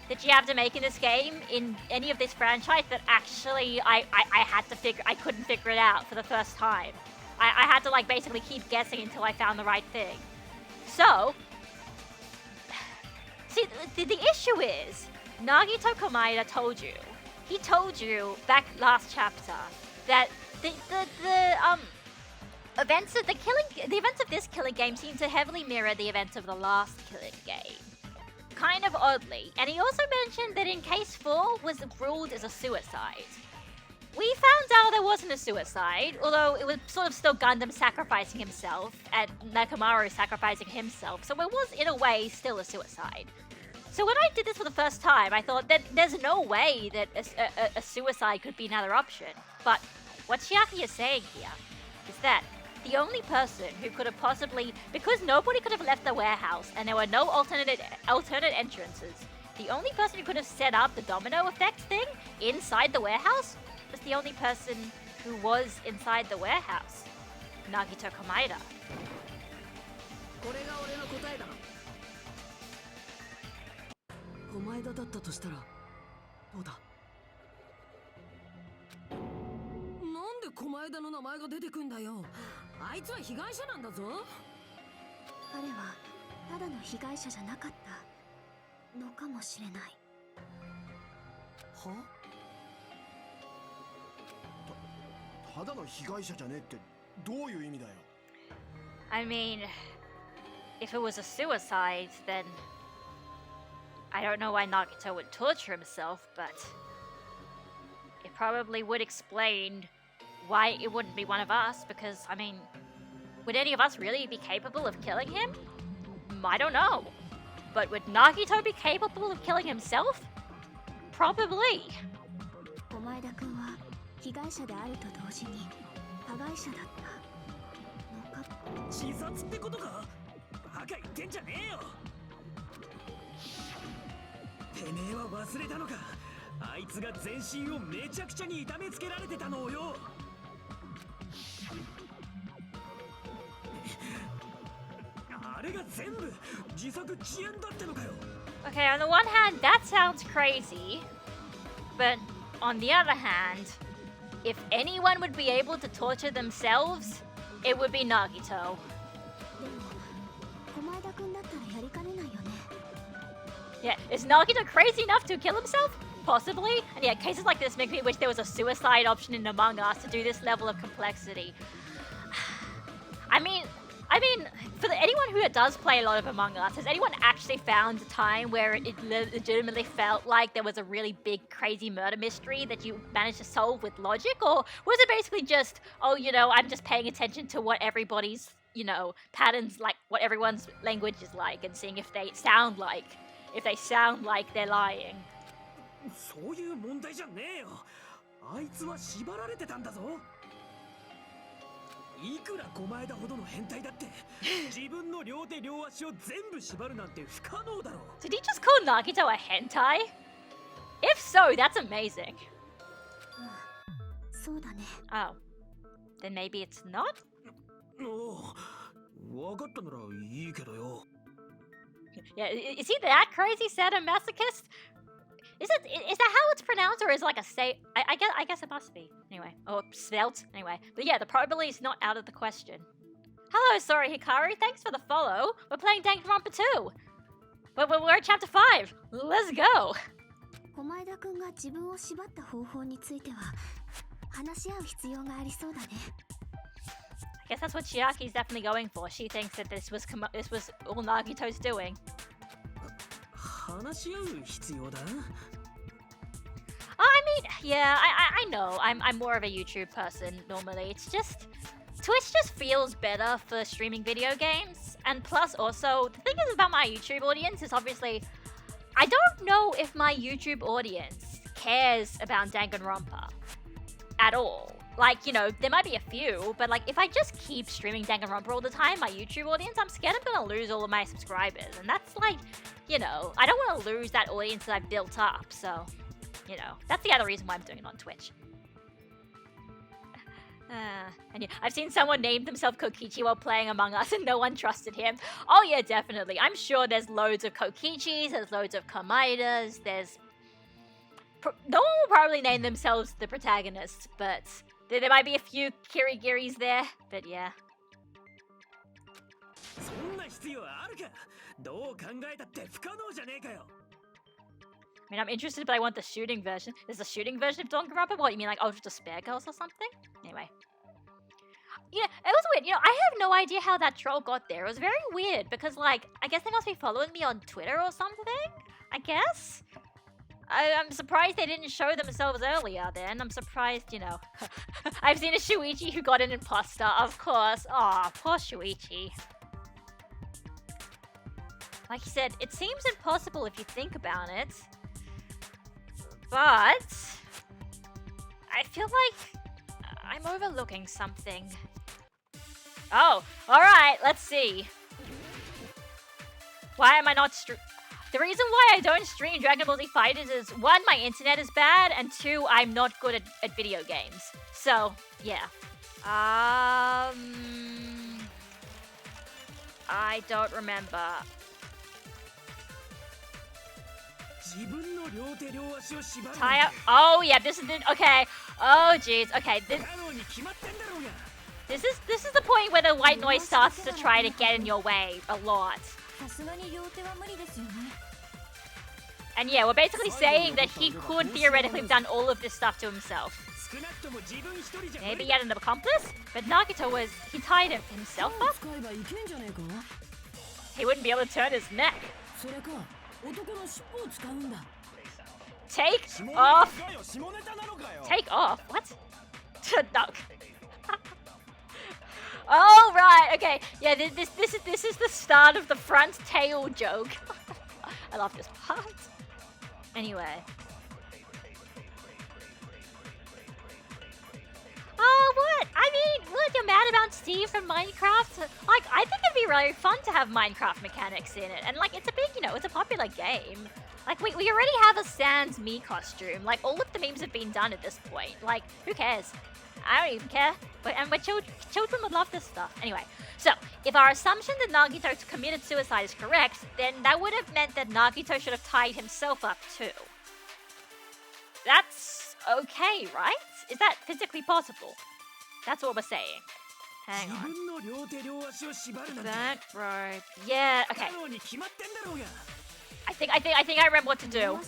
that you have to make in this game, in any of this franchise, that actually I couldn't figure it out for the first time. I had to, like, basically keep guessing until I found the right thing. So, see, the issue is, Nagito Komaeda told you he told you back last chapter that the events of the events of this killing game seem to heavily mirror the events of the last killing game. Kind of oddly. And he also mentioned that in case 4 was ruled as a suicide. We found out there wasn't a suicide, although it was sort of still Gundam sacrificing himself and Nakamaru sacrificing himself, so it was in a way still a suicide. So when I did this for the first time, I thought that there's no way that a suicide could be another option. But what Chiaki is saying here is that the only person who could have possibly, because nobody could have left the warehouse and there were no alternate entrances, the only person who could have set up the domino effect thing inside the warehouse was the only person who was inside the warehouse, Nagito Komaeda. これが俺の答えだ。狛枝だったとしたらどうだ。なんで狛枝の名前が出てくんだよ。あいつは被害者なんだぞ。彼はただの被害者じゃなかったのかもしれない。は？ただの被害者じゃねってどういう意味だよ。I mean, if it was a suicide, then I don't know why Nagito would torture himself, but it probably would explain why it wouldn't be one of us, because, I mean, would any of us really be capable of killing him? I don't know. But would Nagito be capable of killing himself? Probably. 狛枝君は被害者であると同時に加害者だったのか。自殺ってことか？バカ言ってんじゃねえよ。てめえは忘れたのか。あいつが全身をめちゃくちゃに痛めつけられてたのをよ。あれが全部自作自演だってのかよ。 Okay, on the one hand, that sounds crazy. But on the other hand, if anyone would be able to torture themselves, it would be Nagito. でも狛枝君だったらやりかねないよね。 Yeah, is Nagito crazy enough to kill himself? Possibly. And yeah, cases like this make me wish there was a suicide option in Among Us to do this level of complexity. I mean, for anyone who does play a lot of Among Us, has anyone actually found a time where it legitimately felt like there was a really big, crazy murder mystery that you managed to solve with logic? Or was it basically just, oh, you know, I'm just paying attention to what everybody's, you know, patterns, like what everyone's language is like, and seeing if they sound like they're lying? そういう問題じゃねえよ。あいつは縛られてたんだぞ。いくら狛枝ほどの変態だって自分の両手両足を全部縛るなんて不可能だろ。 Did he just call Nagito a hentai? If so, that's amazing. そうだね。 Oh. Then maybe it's not? おお、分かったならいいけどよ。 Yeah, is he that crazy sadomasochist? Is that how it's pronounced, or is it like a say? I guess it must be. Anyway, or spelt. Anyway, but yeah, the probability is not out of the question. Hello, sorry Hikaru. Thanks for the follow. We're playing Danganronpa 2. We're at chapter 5. Let's go. 狛枝君が自分を縛った方法については話し合う必要がありそうだね。 I guess that's what Chiaki's definitely going for. She thinks that this was all Nagito's doing. 話し合う必要だ。I mean, yeah, I know. I'm more of a YouTube person normally. It's just Twitch just feels better for streaming video games. And plus also, the thing is about my YouTube audience is obviously I don't know if my YouTube audience cares about Danganronpa at all. Like, you know, there might be a few, but like if I just keep streaming Danganronpa all the time, my YouTube audience, I'm scared I'm gonna lose all of my subscribers. And that's like, you know, I don't want to lose that audience that I've built up. So, you know, that's the other reason why I'm doing it on Twitch. And yeah, I've seen someone name themselves Kokichi while playing Among Us and no one trusted him. Oh yeah, definitely. I'm sure there's loads of Kokichis, there's loads of Kamaidas, there's... No one will probably name themselves the protagonist, but there might be a few Kirigiris there, but yeah. そんな必要あるか。どう考えたって不可能じゃねえかよ。I mean, I'm interested, but I want the shooting version. There's a shooting version of Danganronpa? What, you mean like Ultra Despair Girls or something? Anyway. Yeah, it was weird. You know, I have no idea how that troll got there. It was very weird because, like, I guess they must be following me on Twitter or something? I guess? I'm surprised they didn't show themselves earlier then. I'm surprised, you know. I've seen a Shuichi who got an imposter, of course. Aw, poor Shuichi. Like you said, it seems impossible if you think about it. But I feel like I'm overlooking something. Oh, alright, let's see. Why am I not The reason why I don't stream Dragon Ball Z Fighters is, one, my internet is bad, and two, I'm not good at video games. So, yeah. I don't remember. Tie up. Oh yeah, this is the okay. Oh jeez. Okay, this is the point where the white noise starts to try to get in your way a lot. And yeah, we're basically saying that he could theoretically have done all of this stuff to himself. Maybe he had an accomplice, but Nagito he tied himself up. He wouldn't be able to turn his neck. Take off. Take off. What? No. Oh right. Okay. Yeah. This is the start of the front tail joke. I love this part. Anyway. Oh, what? I mean, what? You're mad about Steve from Minecraft? Like, I think it'd be really fun to have Minecraft mechanics in it. And, like, it's a big, you know, it's a popular game. Like, we already have a Sans me costume. Like, all of the memes have been done at this point. Like, who cares? I don't even care. And children would love this stuff. Anyway, so, if our assumption that Nagito committed suicide is correct, then that would have meant that Nagito should have tied himself up too. That's okay, right? Is that physically possible? That's what we're saying. Hang on. That right. Yeah, okay. I think I remember what to do.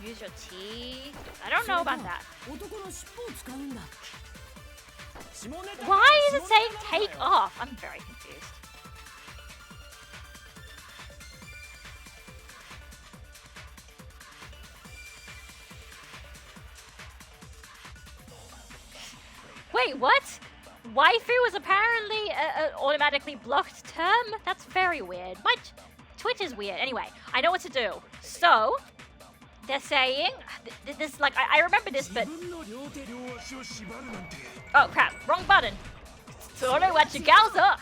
Use your teeth. I don't know about that. Why is it saying take off? I'm very confused. Wait, what? Waifu was apparently an automatically blocked term? That's very weird. My Twitch is weird. Anyway, I know what to do. So, they're saying... This, like, I remember this, but... Oh, crap. Wrong button. Sorry, what you gals up?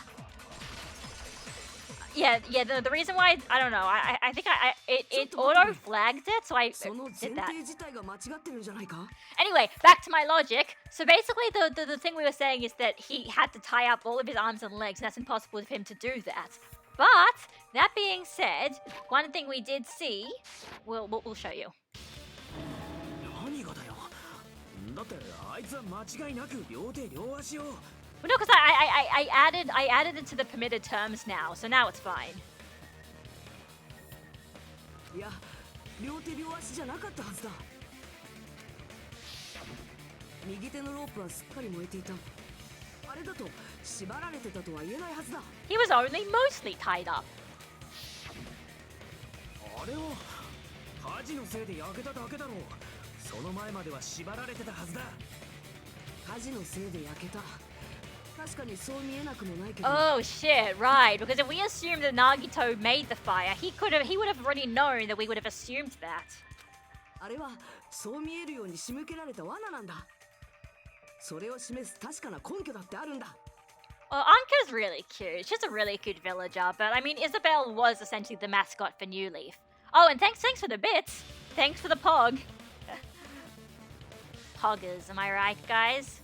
Yeah, the reason why... I don't know. I think it auto-flagged it, so I did that. Anyway, back to my logic. So basically, the thing we were saying is that he had to tie up all of his arms and legs, and that's impossible for him to do that. But, that being said, one thing we did see... We'll show you. Well, no, because I added it to the permitted terms now, so now it's fine. He was only mostly tied up. Oh shit, right, because if we assume that Nagito made the fire, he would have already known that we would have assumed that. Well, Anka's really cute. She's a really cute villager, but I mean, Isabelle was essentially the mascot for New Leaf. Oh, and thanks for the bits. Thanks for the pog. Poggers, am I right, guys?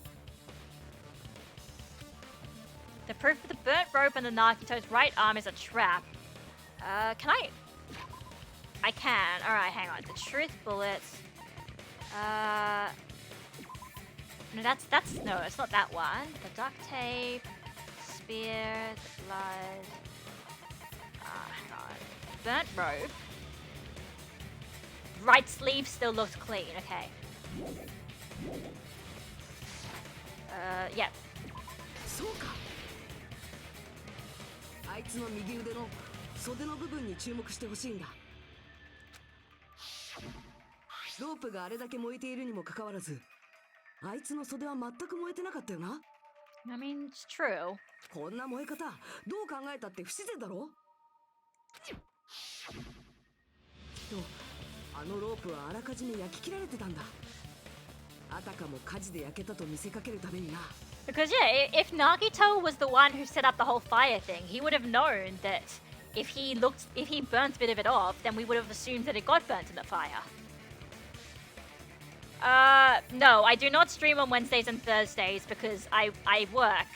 The proof of the burnt rope on the Nagito's right arm is a trap. Can I? I can. Alright, hang on. The truth bullets. No, that's no, it's not that one. The duct tape, spear, the blood. Hang on. Burnt robe. Right sleeve still looks clean. Okay. Yeah. そうか。あいつの右腕の袖の部分に注目してほしいんだ。ロープがあれだけ燃えているにもかかわらず、あいつの袖は全く燃えてなかったよな。I mean, it's true. こんな燃え方、どう考えたって不自然だろ。きっとあのロープはあらかじめ焼き切られてたんだ。あたかも火事で焼けたと見せかけるためにな。Because yeah, if Nagito was the one who set up the whole fire thing, he would have known that if he burnt a bit of it off, then we would have assumed that it got burnt in the fire. No, I do not stream on Wednesdays and Thursdays because I work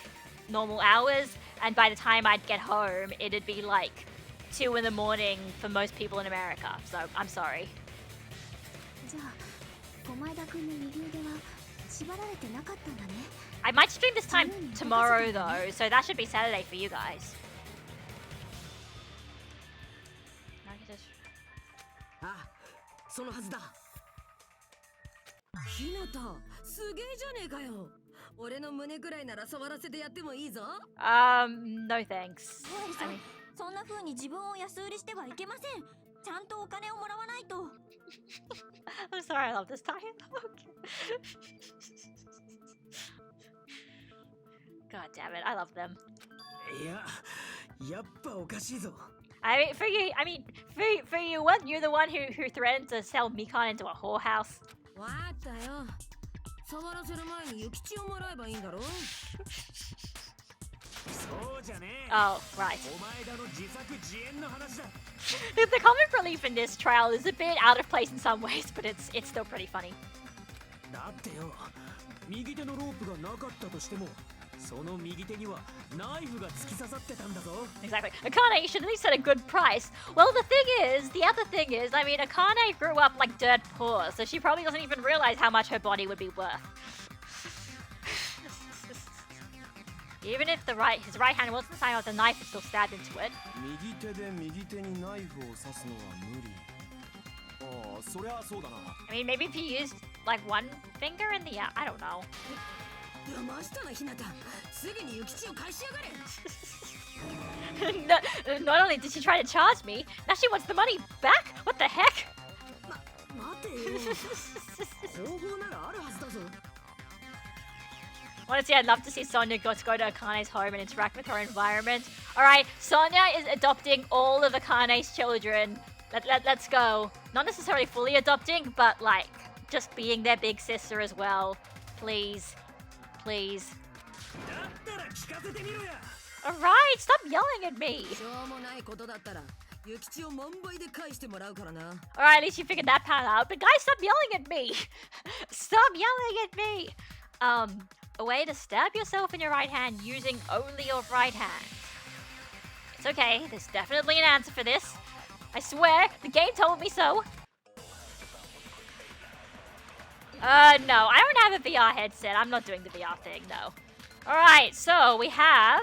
normal hours, and by the time I'd get home, it'd be like 2 in the morning for most people in America, so I'm sorry. じゃあ駒枝君の右腕は縛られてなかったんだね。 I might stream this time tomorrow though, so that should be Saturday for you guys. ああ、そのはずだ。ひなた、すげえじゃねえかよ。俺の胸くらいなら触らせてやってもいいぞ。No thanks. おわりさん、そんな風に自分を安売りしてはいけません。ちゃんとお金をもらわないと。I'm sorry, I love this dialogue. God damn it, I love them. いや、やっぱおかしいぞ。I mean, for you, what? You're the one who threatened to sell Mikan into a whorehouse. わかったよ。触らせる前に諭吉をもらえばいいんだろ。そうじゃねえ。 Oh, right. お前らの自作自演の話だ。The comic relief in this trial is a bit out of place in some ways, but it's still pretty funny. だってよ、右手のロープがなかったとしても、その右手にはナイフが突き刺さってたんだぞ。 Exactly. Akane, you should at least set a good price. Well, the other thing is, I mean, Akane grew up like dirt poor, so she probably doesn't even realize how much her body would be worth. Even if his right hand wasn't the sign of the knife, it still stabbed into it. 右手で右手にナイフを刺すのは無理。ああ、そりゃそうだな。 I mean, maybe if he used like one finger in the I don't know. 騙したな、ひなた。すぐに諭吉を返しやがれ。Not only did she try to charge me, now she wants the money back? What the heck? 待てよ。方法ならあるはずだぞ。 Honestly, I'd love to see Sonya go to Akane's home and interact with her environment. Alright, Sonya is adopting all of Akane's children. Let's go. Not necessarily fully adopting, but like, just being their big sister as well. Please. Please. だったら聞かせてみろや。 Alright, stop yelling at me. しょうもないことだったら、諭吉を万倍で返してもらうからな。 Alright, at least you figured that part out. But guys, stop yelling at me. Stop yelling at me. A way to stab yourself in your right hand using only your right hand. It's okay, there's definitely an answer for this. I swear, the game told me so. No, I don't have a VR headset. I'm not doing the VR thing, no. Alright, so we have...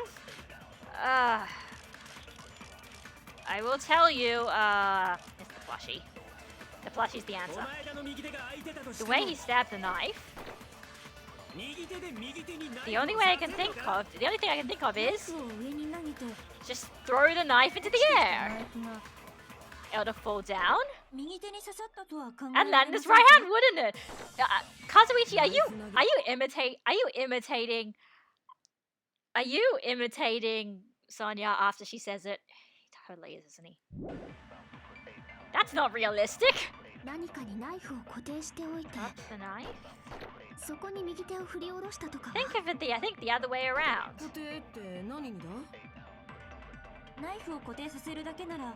I will tell you, it's the plushie. The plushie's the answer. お前らの右手が空いてたとし The ても way he stabbed the knife, 右手で右手にナイフ the を only 刺 way I せ can る think のか。 of, the only thing I can think of is を上に投げて just throw the knife into the ナ air. イフが It'll fall down 右手に刺さったとは考 and えら land れ his ま right せん hand, wouldn't it? Kazuichi, are you imitating Sonya after she says it? He totally is, isn't he? That's not realistic. 何かにナイフを固定しておいて That's the knife. そこに右手を振り下ろしたとかは Think of it I think the other way around. 固定って何にだ？ナイフを固定させるだけなら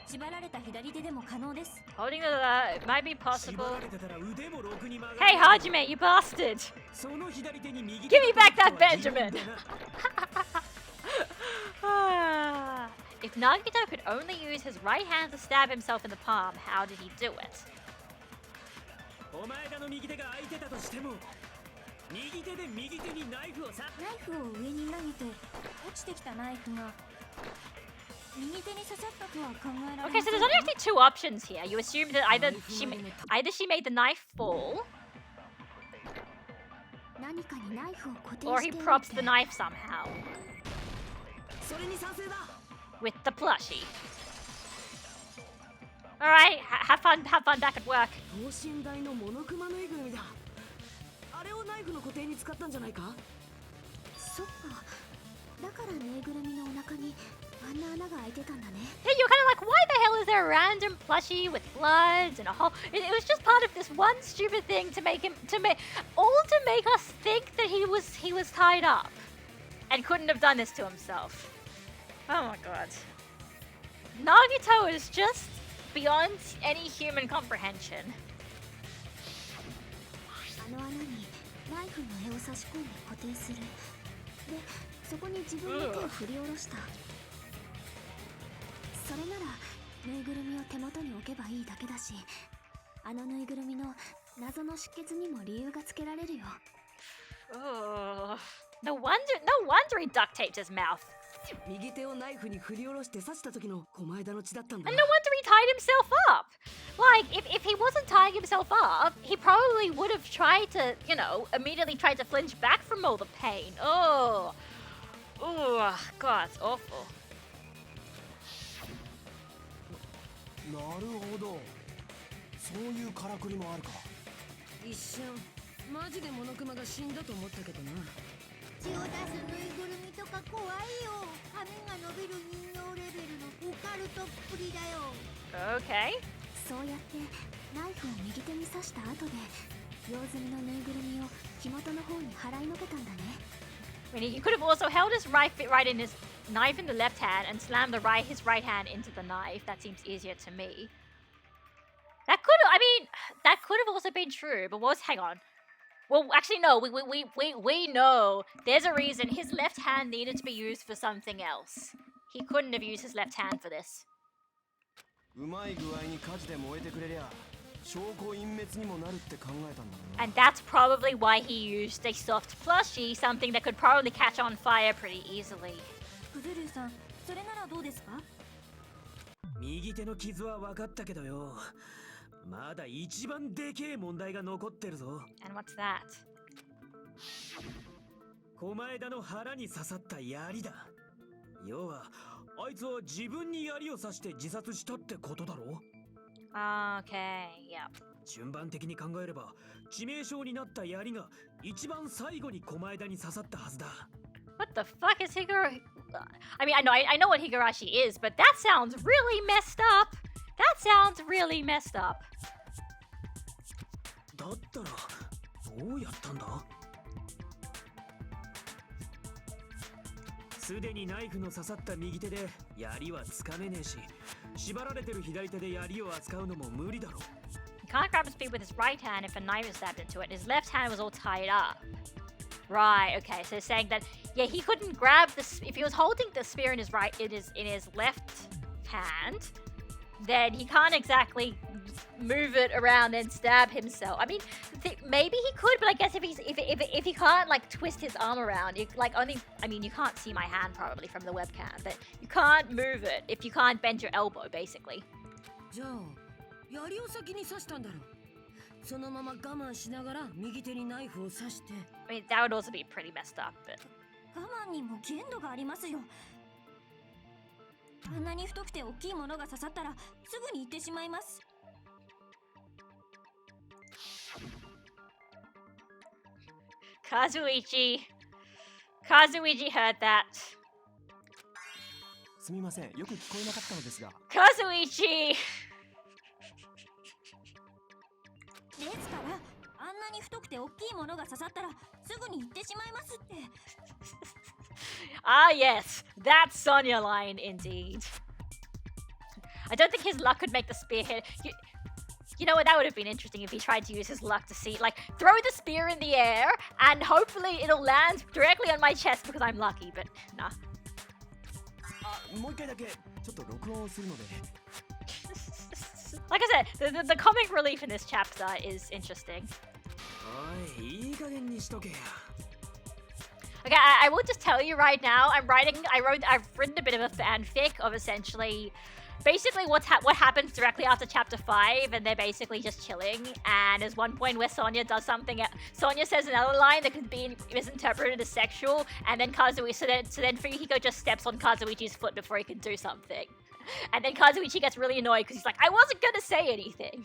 縛られた左手でも可能です Holding the it might be 縛 possible. られてたら腕もろくに曲がる。 Hey Hajime, you bastard! その左手に右 Give 手 me の back that トップは自 Benjamin. 分だな。 If Nagito could only use his right hand to stab himself in the palm, how did he do it? お前らの右手が空いてたとしても右手で右手にナイフをさナイフを上に投げて落ちてきたナイフが右手に刺さったとは考えられ Okay, so there's only actually two options here. You assume that either she made the knife fall, 何かにナイフを固定 or し he ておい props て the knife somehow それに賛成だ with the plushie. All right, have fun back at work. 等身大のモノクマぬいぐるみだあれをナイフの固定に使ったんじゃないかそっかだからぬいぐるみのお腹にあんな穴が開いてたんだね Yeah, you're kind of like, why the hell is there a random plushie with bloods and a hole? It was just part of this one stupid thing to make us think that he was tied up and couldn't have done this to himself. Oh my god. Nagito is just beyond any human comprehension. あの穴にナイフの柄を差し込んで固定するでそこに自分の手を振り下ろしたそれならぬいぐるみを手元に置けばいいだけだしあのぬいぐるみの謎の出血にも理由がつけられるよ Oh, no wonder he duct taped his mouth. 右手をナイフに振り下ろして刺した時の狛枝の血だったんだ And no wonder he tied himself up. Like, if he wasn't tying himself up, he probably would have tried to, immediately tried to flinch back from all the pain. Oh, God, it's awful. なるほどそういうからくりもあるか一瞬マジでモノクマが死んだと思ったけどな血を出すぬいぐるみとか怖いよ髪が伸びる人形レベルのオカルトっぷりだよ Okay. そうやってナイフを右手に刺した後で用済みのぬいぐるみを火元の方に払いのけたんだね I mean, he could have also held his knife in the left hand and slammed his right hand into the knife. That seems easier to me. That could have also been true, but hang on. Well, actually, no, we know there's a reason his left hand needed to be used for something else. He couldn't have used his left hand for this. うまい具合に火事で燃えてくれりゃ証拠隠滅にもなるって考えたんだろうな And that's probably why he used a soft plushie, something that could probably catch on fire pretty easily. クズルーさんそれならどうですか右手の傷は分かったけどよまだ一番でけえ問題が残ってるぞ And what's that? 狛枝の腹に刺さった槍だ要はあいつは自分に槍を刺して自殺したってことだろ Okay, yep. 順番的に考えれば致命傷になった槍が一番最後に狛枝に刺さったはずだ What the fuck is Higurashi? I mean, I know what Higurashi is, but that sounds really messed up. That sounds really messed up. だったらどうやったんだすでにナイフの刺さった右手で槍はつかめねえし縛られてる左手で槍を扱うのも無理だろ He can't grab a spear with his right hand if a knife is stabbed into it. His left hand was all tied up. Right. Okay. So saying that, yeah, he couldn't grab if he was holding the spear in his left hand, then he can't exactly move it around and stab himself. I mean, maybe he could, but I guess if he can't like twist his arm around, you can't see my hand probably from the webcam, but you can't move it if you can't bend your elbow, basically. じゃあ槍を先に刺したんだろうそのまま我慢しながら右手にナイフを刺して I mean, that would also be pretty messed up, but 我慢にも限度がありますよあんなに太くて大きいものが刺さったらすぐに行ってしまいます Kazuichi heard that. すみませんよく聞こえなかったのですが Kazuichi! ですからあんなに太くて大きいものが刺さったらすぐに行ってしまいますって Ah, yes, that Sonya line indeed. I don't think his luck could make the spear hit. You know what? That would have been interesting if he tried to use his luck to see, like, throw the spear in the air and hopefully it'll land directly on my chest because I'm lucky, but nah. あもう一回だけちょっと録音をするので Like I said, the comic relief in this chapter is interesting. おい、いい加減にしとけや。 Okay, I will just tell you right now, I've written a bit of a fanfic of essentially, basically what happens directly after chapter 5, and they're basically just chilling, and there's one point where Sonya does something, Sonya says another line that could be misinterpreted as sexual, and then so then Fuyuhiko just steps on Kazuichi's foot before he can do something. And then Kazuichi gets really annoyed because he's like, I wasn't gonna say anything.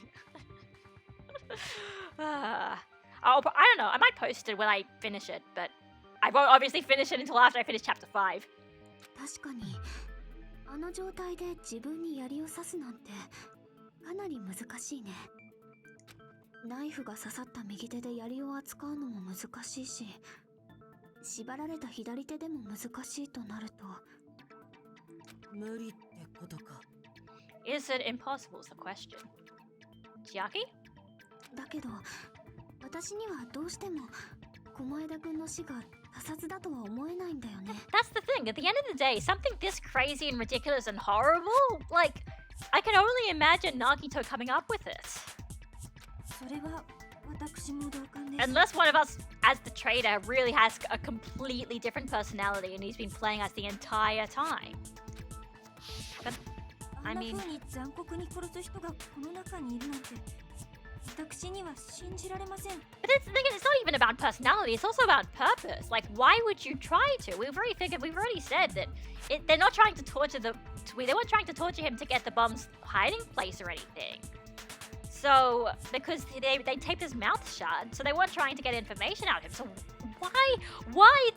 I don't know, I might post it when I finish it, but I won't obviously finish it until after I finish chapter 5. 確かにあの状態で自分に槍を刺すなんてかなり難しいね。ナイフが刺さった右手で槍を扱うのも難しいし、縛られた左手でも難しいとなると無理ってことか。 Is it impossible is the question. Chiaki? だけど私にはどうしても小枝君の死が他殺だとは思えないんだよね。 That's the thing, at the end of the day, something this crazy and ridiculous and horrible, like, I can only imagine Nagito coming up with this. それは私も同感です。 Unless one of us, as the traitor, really has a completely different personality and he's been playing us the entire time. But, I あんな mean... 風に残酷に殺す人がこの中にいるなんて私には信じられません。 But it's not even about personality, it's also about purpose. Like, why would you try to? We've already said that they're not trying to torture they weren't trying to torture him to get the bomb's hiding place or anything. So, because they taped his mouth shut, so they weren't trying to get information out of him. So why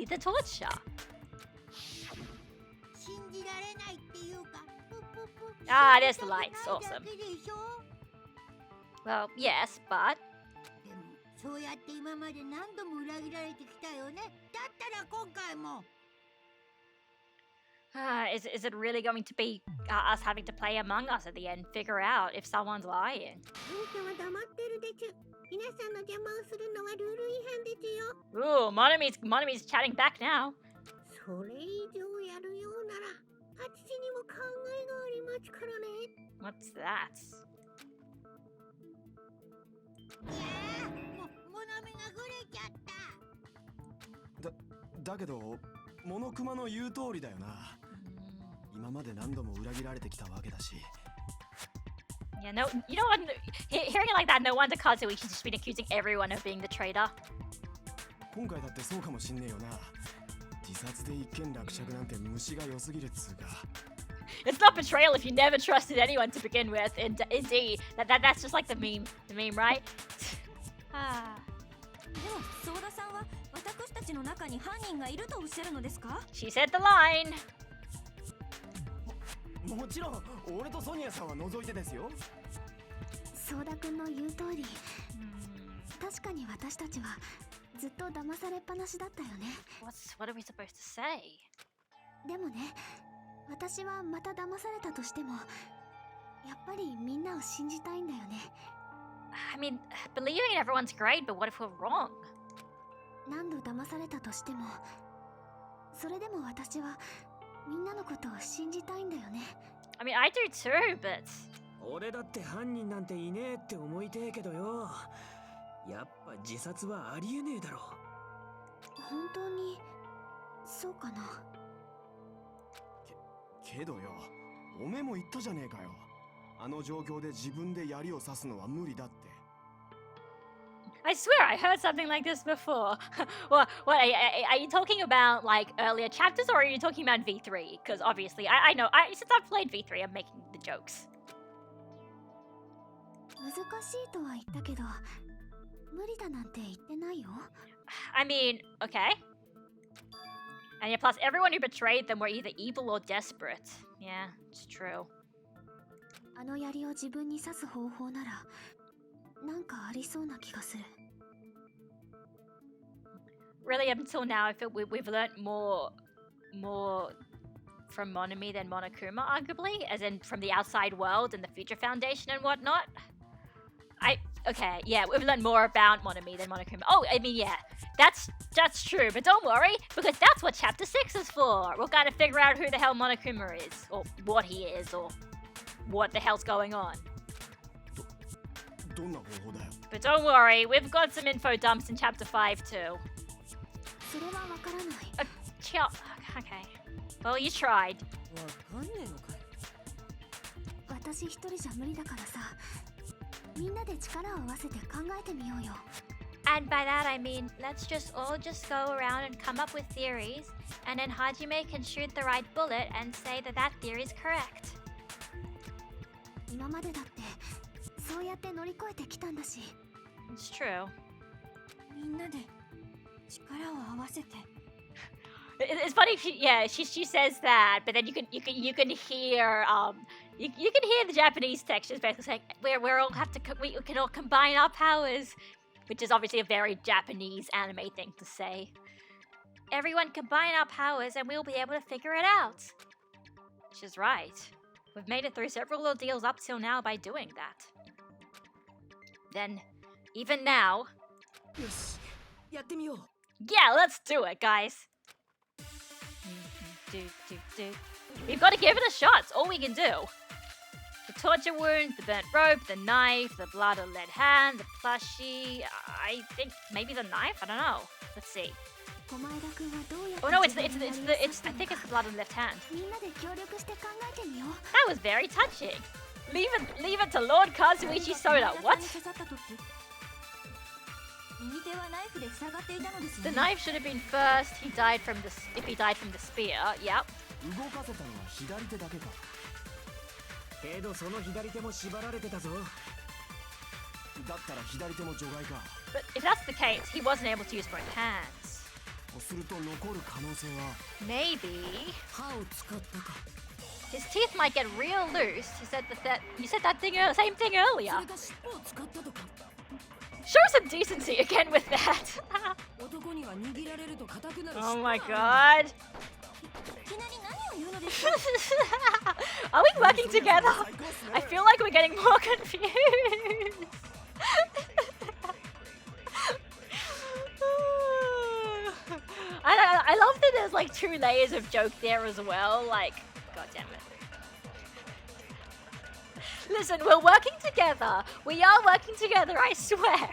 the torture? 信じられないっていうか、Ah, there's the lights. だ Awesome. けでしょ。 Well, yes, but でもそうやって今まで何度も裏切られてきたよね。だったら今回も。is it really going to be us having to play Among Us at the end, figure out if someone's lying? あなたは黙ってるでちゅ。皆さんの邪魔をするのはルール違反ですよ。 Ooh, Monami's chatting back now. それ以上やるようなら、あっちにも考えがありますからね。 What's that? いやー、モナミがぐれちゃった。だけどモノクマの言う通りだよな。今まで何度も裏切られてきたわけだし。 Yeah, no, you know what? Hearing it like that, no wonder Kazuichi's just been accusing everyone of being the traitor. 今回だってそうかもしんねえよな。自殺で一件落着なんて虫が良すぎるっつうか。 It's not betrayal if you never trusted anyone to begin with. Indeed, that's just like the meme, right? でもソーダさんは私たちの中に犯人がいるとおっしゃるのですか？ She said the line. もちろん俺とソニアさんは除いてですよ。ソーダ君の言う通り、確かに私たちはずっと騙されっぱなしだったよね。 What are we supposed to say? でもね、私はまた騙されたとしても、やっぱりみんなを信じたいんだよね。 I mean, believing in everyone's great, but what if we're wrong? 何度騙されたとしても、それでも私はみんなのことを信じたいんだよね。 I mean, I do too, but 俺だって犯人なんていねえって思いてえけどよ。やっぱ自殺はありえねえだろ。本当にそうかな。けどよ、おめも言ったじゃねえかよ。あの状況で自分で槍を刺すのは無理だって。 I swear I heard something like this before. What are you talking about, like earlier chapters, or are you talking about V3? Because obviously, I know, since I've played V3, I'm making the jokes. 難しいとは言ったけど、無理だなんて言ってないよ。 I mean, okay. And yeah, plus everyone who betrayed them were either evil or desperate. Yeah, it's true. あの槍を自分に刺す方法なら、なんかありそうな気がする。 Really, up until now, I feel we've learnt more from Monami than Monokuma, arguably, as in from the outside world and the Future Foundation and whatnot. Okay, yeah, we've learned more about Monami than Monokuma. Oh, I mean, yeah, that's true, but don't worry, because that's what Chapter 6 is for. We're gonna figure out who the hell Monokuma is, or what he is, or what the hell's going on. どんな方法だよ。 But don't worry, we've got some info dumps in chapter 5 too. それはわからない Chill. Okay. Well, you tried. わかんねえのかい。私一人じゃ無理だからさみんなで力を合わせて考えてみようよ And by that I mean, let's all just go around and come up with theories, and then Hajime can shoot the right bullet and say that theory is correct. 今までだってそうやって乗り越えてきたんだし It's true. みんなで力を合わせて It's funny. She says that, but then you can hear you can hear the Japanese text just basically saying we can all combine our powers, which is obviously a very Japanese anime thing to say. Everyone combine our powers and we'll be able to figure it out. She's right. We've made it through several ordeals up till now by doing that. Then, even now, よし、やってみよう。 yeah, let's do it, guys. We've got to give it a shot. It's all we can do. The torture wound, the burnt rope, the knife, the blood on lead hand, the plushie. I think maybe the knife. I don't know. Let's see. 小前田君はどうやって Oh no, it's 自分にやりを I think it's the blood on the left hand. みんなで協力して考えてみよう That was very touching. Leave it to Lord Kazuichi Soda. What? 右手はナイフで塞がっていたのです The よね knife should have been first. If he died from the spear. Yep. 動かせたのは左手だけか。けどその左手も縛られてたぞ。だったら左手も除外か。 But if that's the case, he wasn't able to use both hands. とすると残る可能性は。 Maybe 歯を使ったか。 his teeth might get real loose. You said that same thing earlier. それが尻尾を使ったとか。 Show some decency again with that. 男には握られると硬くなる。 Oh my god. いきなり何を言うのですか Are we working together? I feel like we're getting more confused. I love that there's like 2 layers of joke there as well. Like, god damn it. Listen, we're working together. We are working together, I swear.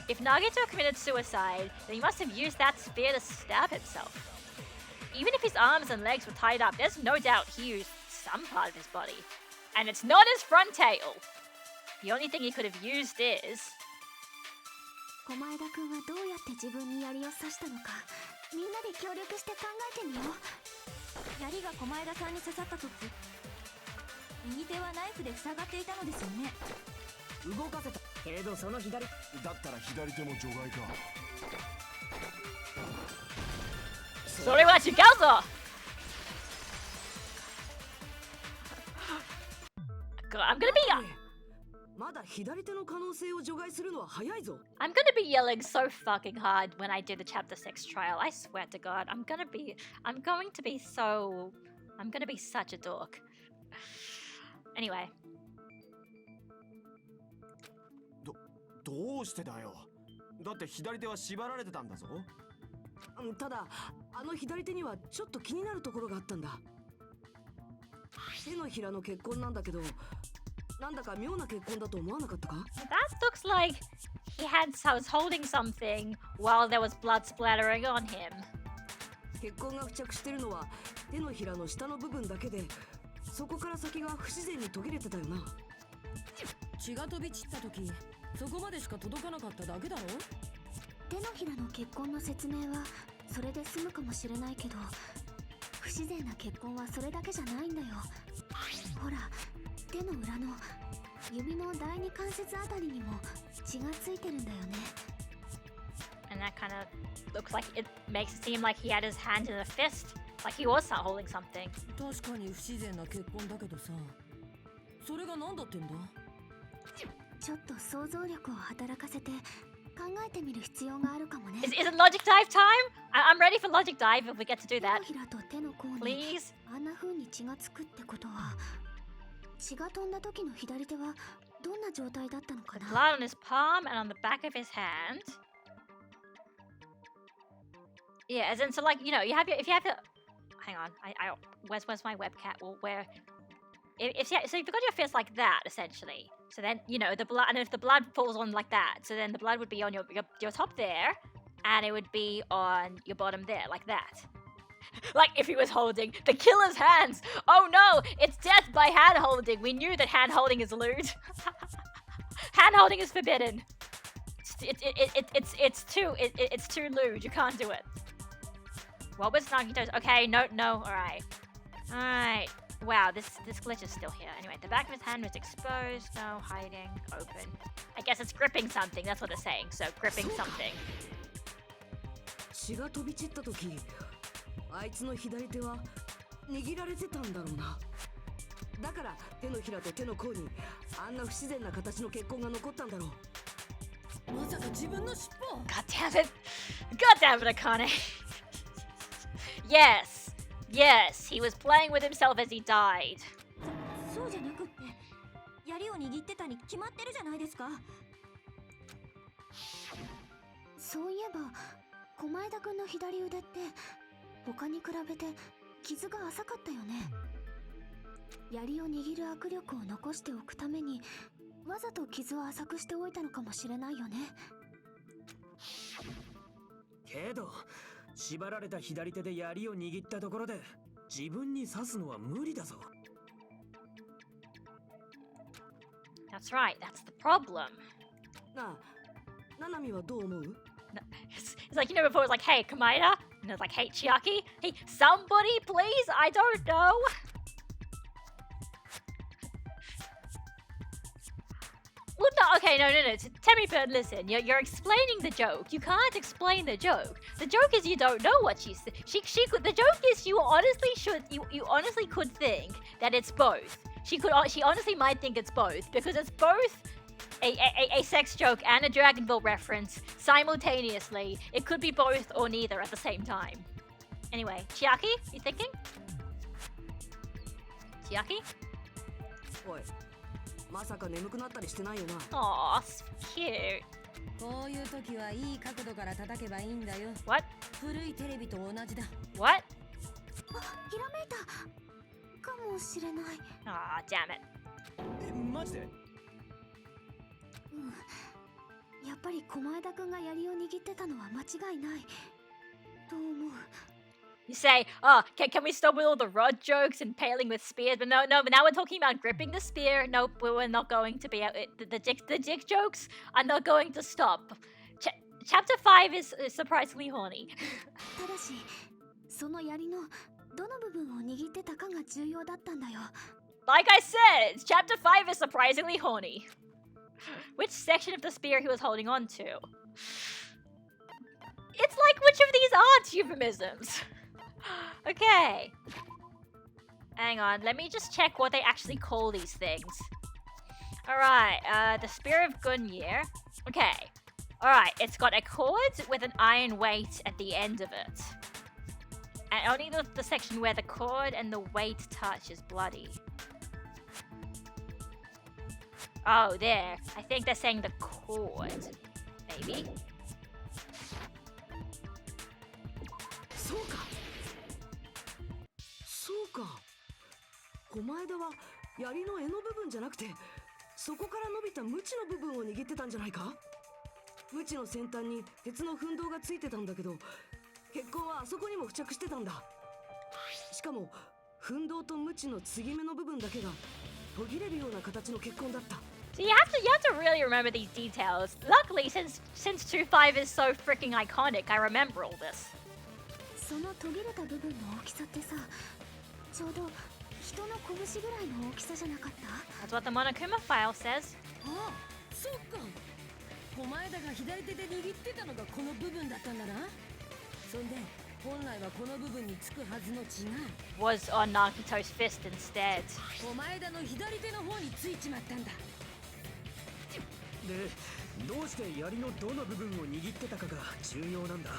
If Nagito committed suicide, then he must have used that spear to stab himself. Even if his arms and legs were tied up, there's no doubt he used some part of his body. And it's not his front tail. The only thing he could have used is... 小前田君はどうやって自分に槍を刺したのかみんなで協力して考えてみよう槍が小前田さんに刺さった時右手はナイフで塞がっていたのですよね動かせた。けどその左。だったら左手も除外か。それは違うぞ! God, I'm gonna be... まだ左手の可能性を除外するのは早いぞ。 I'm gonna be yelling so fucking hard when I do the chapter 6 trial. I swear to God, I'm going to be such a dork. Anyway. どうしてだよ。だって左手は縛られてたんだぞ。ただ、あの左手にはちょっと気になるところがあったんだ。手のひらの血痕なんだけど、なんだか妙な血痕だと思わなかったか？ That looks like was holding something while there was blood splattering on him. 血痕が付着してるのは手のひらの下の部分だけで、そこから先が不自然に途切れてたよな。血が飛び散った時、そこまでしか届かなかっただけだろ？手のひらの血痕の説明はそれで済むかもしれないけど、不自然な血痕はそれだけじゃないんだよ。ほら、手の裏の指の第二関節あたりにも血がついてるんだよね。And that kind of looks like it makes it seem like he had his hand in a fist, like he was holding something. 確かに不自然な血痕だけどさ、それが何だってんだ？ちょっと想像力を働かせて考えてみる必要があるかもね。Is it logic dive time? I'm ready for logic dive if we get to do 手 that. のひらと手の甲に Please? あんな風に血がつくってことは、血が飛んだ時の左手はどんな状態だったのかな？ Blood on his palm and on the back of his hand. Yeah, as in, so like, you know, if you have hang on. Where's my webcat? Well, where? If so you've got your fist like that, essentially. So then, you know, the blood, and if the blood falls on like that, so then the blood would be on your top there, and it would be on your bottom there, like that. Like if he was holding the killer's hands. Oh no, it's death by hand holding. We knew that hand holding is lewd. Hand holding is forbidden. It's too lewd. You can't do it. What was Nagito's? Okay, no, alright. Alright. Wow, this glitch is still here. Anyway, the back of his hand was exposed. No, hiding, open. I guess it's gripping something. That's what it's saying. So, gripping something. 血が飛び散った時、あいつの左手は握られてたんだろうな。だから手のひらと手の甲にあんな不自然な形の血痕が残ったんだろう。まさか自分の尻尾。God damn it! God damn it, Akane! Yes, he was playing with himself as he died. そうじゃなくって、槍を握ってたに決まってるじゃないですか。そういえば、狛枝くんの左腕って他に比べて傷が浅かったよね。槍を握る握力を残しておくためにわざと傷を浅くしておいたのかもしれないよね。けど縛られた左手で槍を握ったところで自分に刺すのは無理だぞ。That's right, that's the problem. なあ、ナナミはどう思う？ It's like, you know, before it was like, hey, Kamaida? And it was like, hey, Chiaki? Hey, somebody, please? I don't know. Well, no, okay, no. Temipun, listen, you're explaining the joke. You can't explain the joke. The joke is you don't know what she said. She could. The joke is you honestly could think that it's both. She honestly might think it's both because it's both a sex joke and a Dragon Ball reference simultaneously. It could be both or neither at the same time. Anyway, Chiaki, you thinking? Chiaki? おい、まさか眠くなったりしてないよな。 Aw, cute. こういう時はいい角度から叩けばいいんだよ。 What? 古いテレビと同じだ。 What? あ、ひらめいたかもしれない。 Aw, damn it. マジで？やっぱり狛枝くんが槍を握ってたのは間違いないと思う。 You say, oh, can we stop with all the rod jokes and paling with spears? But no, but now we're talking about gripping the spear. Nope, we're not going to be... The dick jokes are not going to stop. Chapter 5 is surprisingly horny. ただし、その槍のどの部分を握ってたかが重要だったんだよ。 Like I said, Chapter 5 is surprisingly horny. Which section of the spear he was holding on to? It's like, which of these aren't euphemisms? Okay. Hang on, let me just check what they actually call these things. Alright, the Spear of Gungnir. Okay. Alright, it's got a cord with an iron weight at the end of it. And only the section where the cord and the weight touch is bloody. Oh, there. I think they're saying the cord. Maybe? そうか。狛枝は槍の柄の部分じゃなくて、そこから伸びた鞭の部分を握ってたんじゃないか？鞭の先端に鉄の粉銅がついてたんだけど、血痕はあそこにも付着してたんだ。しかも粉銅と鞭の継ぎ目の部分だけが途切れるような形の血痕だった。 So you have to really remember these details. Luckily, since 2.5 is so freaking iconic, I remember all this. その途切れた部分の大きさってさ、ちょうど人の拳ぐらいの大きさじゃなかった？ That's what the Monokuma file says. ああ、そっか。狛枝が左手で握ってたのがこの部分だったんだな。そんで本来はこの部分につくはずの血が Was on Nagito's fist instead. 狛枝の左手の方についちまったんだ。で、どうして槍のどの部分を握ってたかが重要なんだ？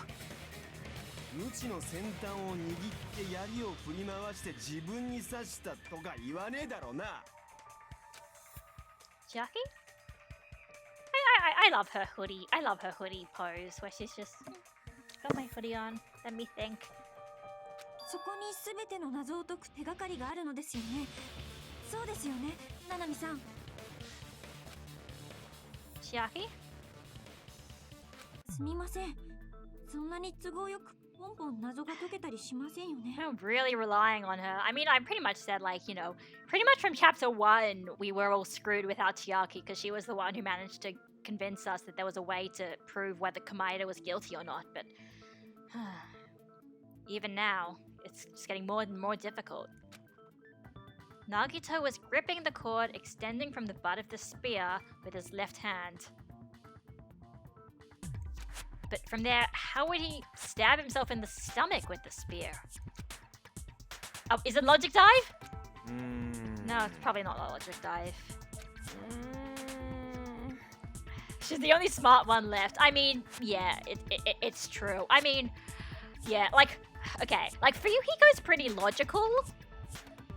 鞭の先端を握って槍を振り回して自分に刺したとか言わねえだろうな。 Jackie? I love her hoodie. I love her hoodie pose where she's just got my hoodie on. Let me think. そこに全ての謎を解く手がかりがあるのですよね。そうですよね、ナナミさん。 Chiaki? すみません。そんなに都合よくポンポン謎が解けたりしませんよね。 I'm really relying on her. I mean, I pretty much said, like, you know, pretty much from chapter 1, we were all screwed without Chiaki because she was the one who managed to convince us that there was a way to prove whether Komaeda was guilty or not, but even now, it's just getting more and more difficult. Nagito was gripping the cord extending from the butt of the spear with his left hand. But from there, how would he stab himself in the stomach with the spear? Oh, is it logic dive? No, it's probably not a logic dive. She's the only smart one left. I mean, yeah, it's true. I mean, yeah, like, okay, like Fuyuhiko's pretty logical.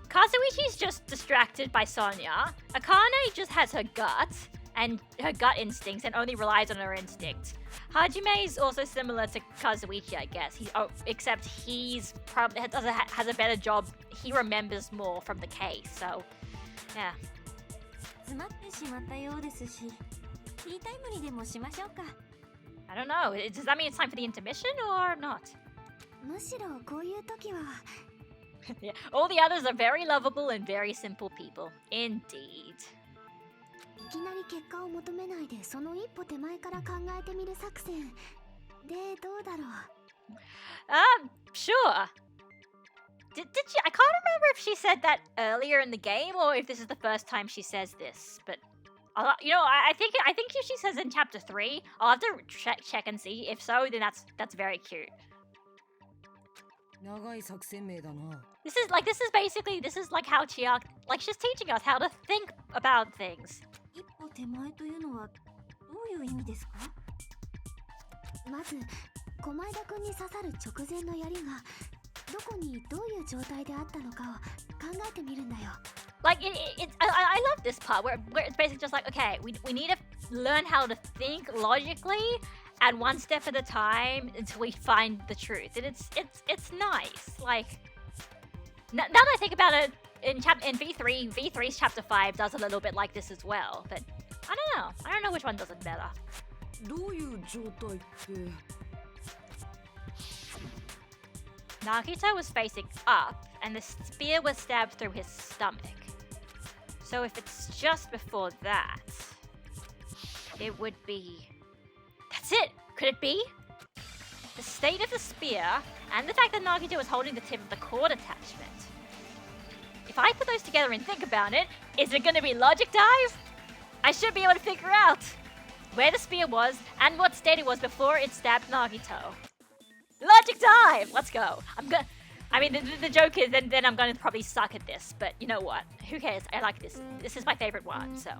Kazuichi's just distracted by Sonya. Akane just has her gut and her gut instincts and only relies on her instinct. Hajime is also similar to Kazuichi, I guess. Except he's probably has a better job. He remembers more from the case, so yeah. 詰まってしまったようですし、ティータイムにでもしましょうか。 I don't know. Does that mean it's time for the intermission or not? むしろこういう時は Yeah, all the others are very lovable and very simple people. Indeed. いきなり結果を求めないでその一歩手前から考えてみる作戦でどうだろう。 Sure. Did she? I can't remember if she said that earlier in the game or if this is the first time she says this. But you know, I think if she says in chapter 3, I'll have to check and see. If so, then that's very cute. 長い作戦名だな。 This is like how Chiaki, like she's teaching us how to think about things. 一歩手前というのはどういう意味ですか？まず、駒枝くんに刺さる直前の槍がどこにどういう状態であったのかを考えてみるんだよ。 Like I love this part where it's basically just like, okay, we need to learn how to think logically and one step at a time until we find the truth. And it's nice. Like now that I think about it, in V3's chapter 5 does a little bit like this as well, but I don't know which one does it better. どういう状態って。 Nagito was facing up and the spear was stabbed through his stomach. So if it's just before that, it would be... That's it! Could it be? The state of the spear and the fact that Nagito was holding the tip of the cord attachment. If I put those together and think about it, is it going to be logic dive? I should be able to figure out where the spear was and what state it was before it stabbed Nagito. Logic dive! Let's go. I mean, the joke is then I'm going to probably suck at this, but you know what? Who cares? I like this. This is my favorite one, so.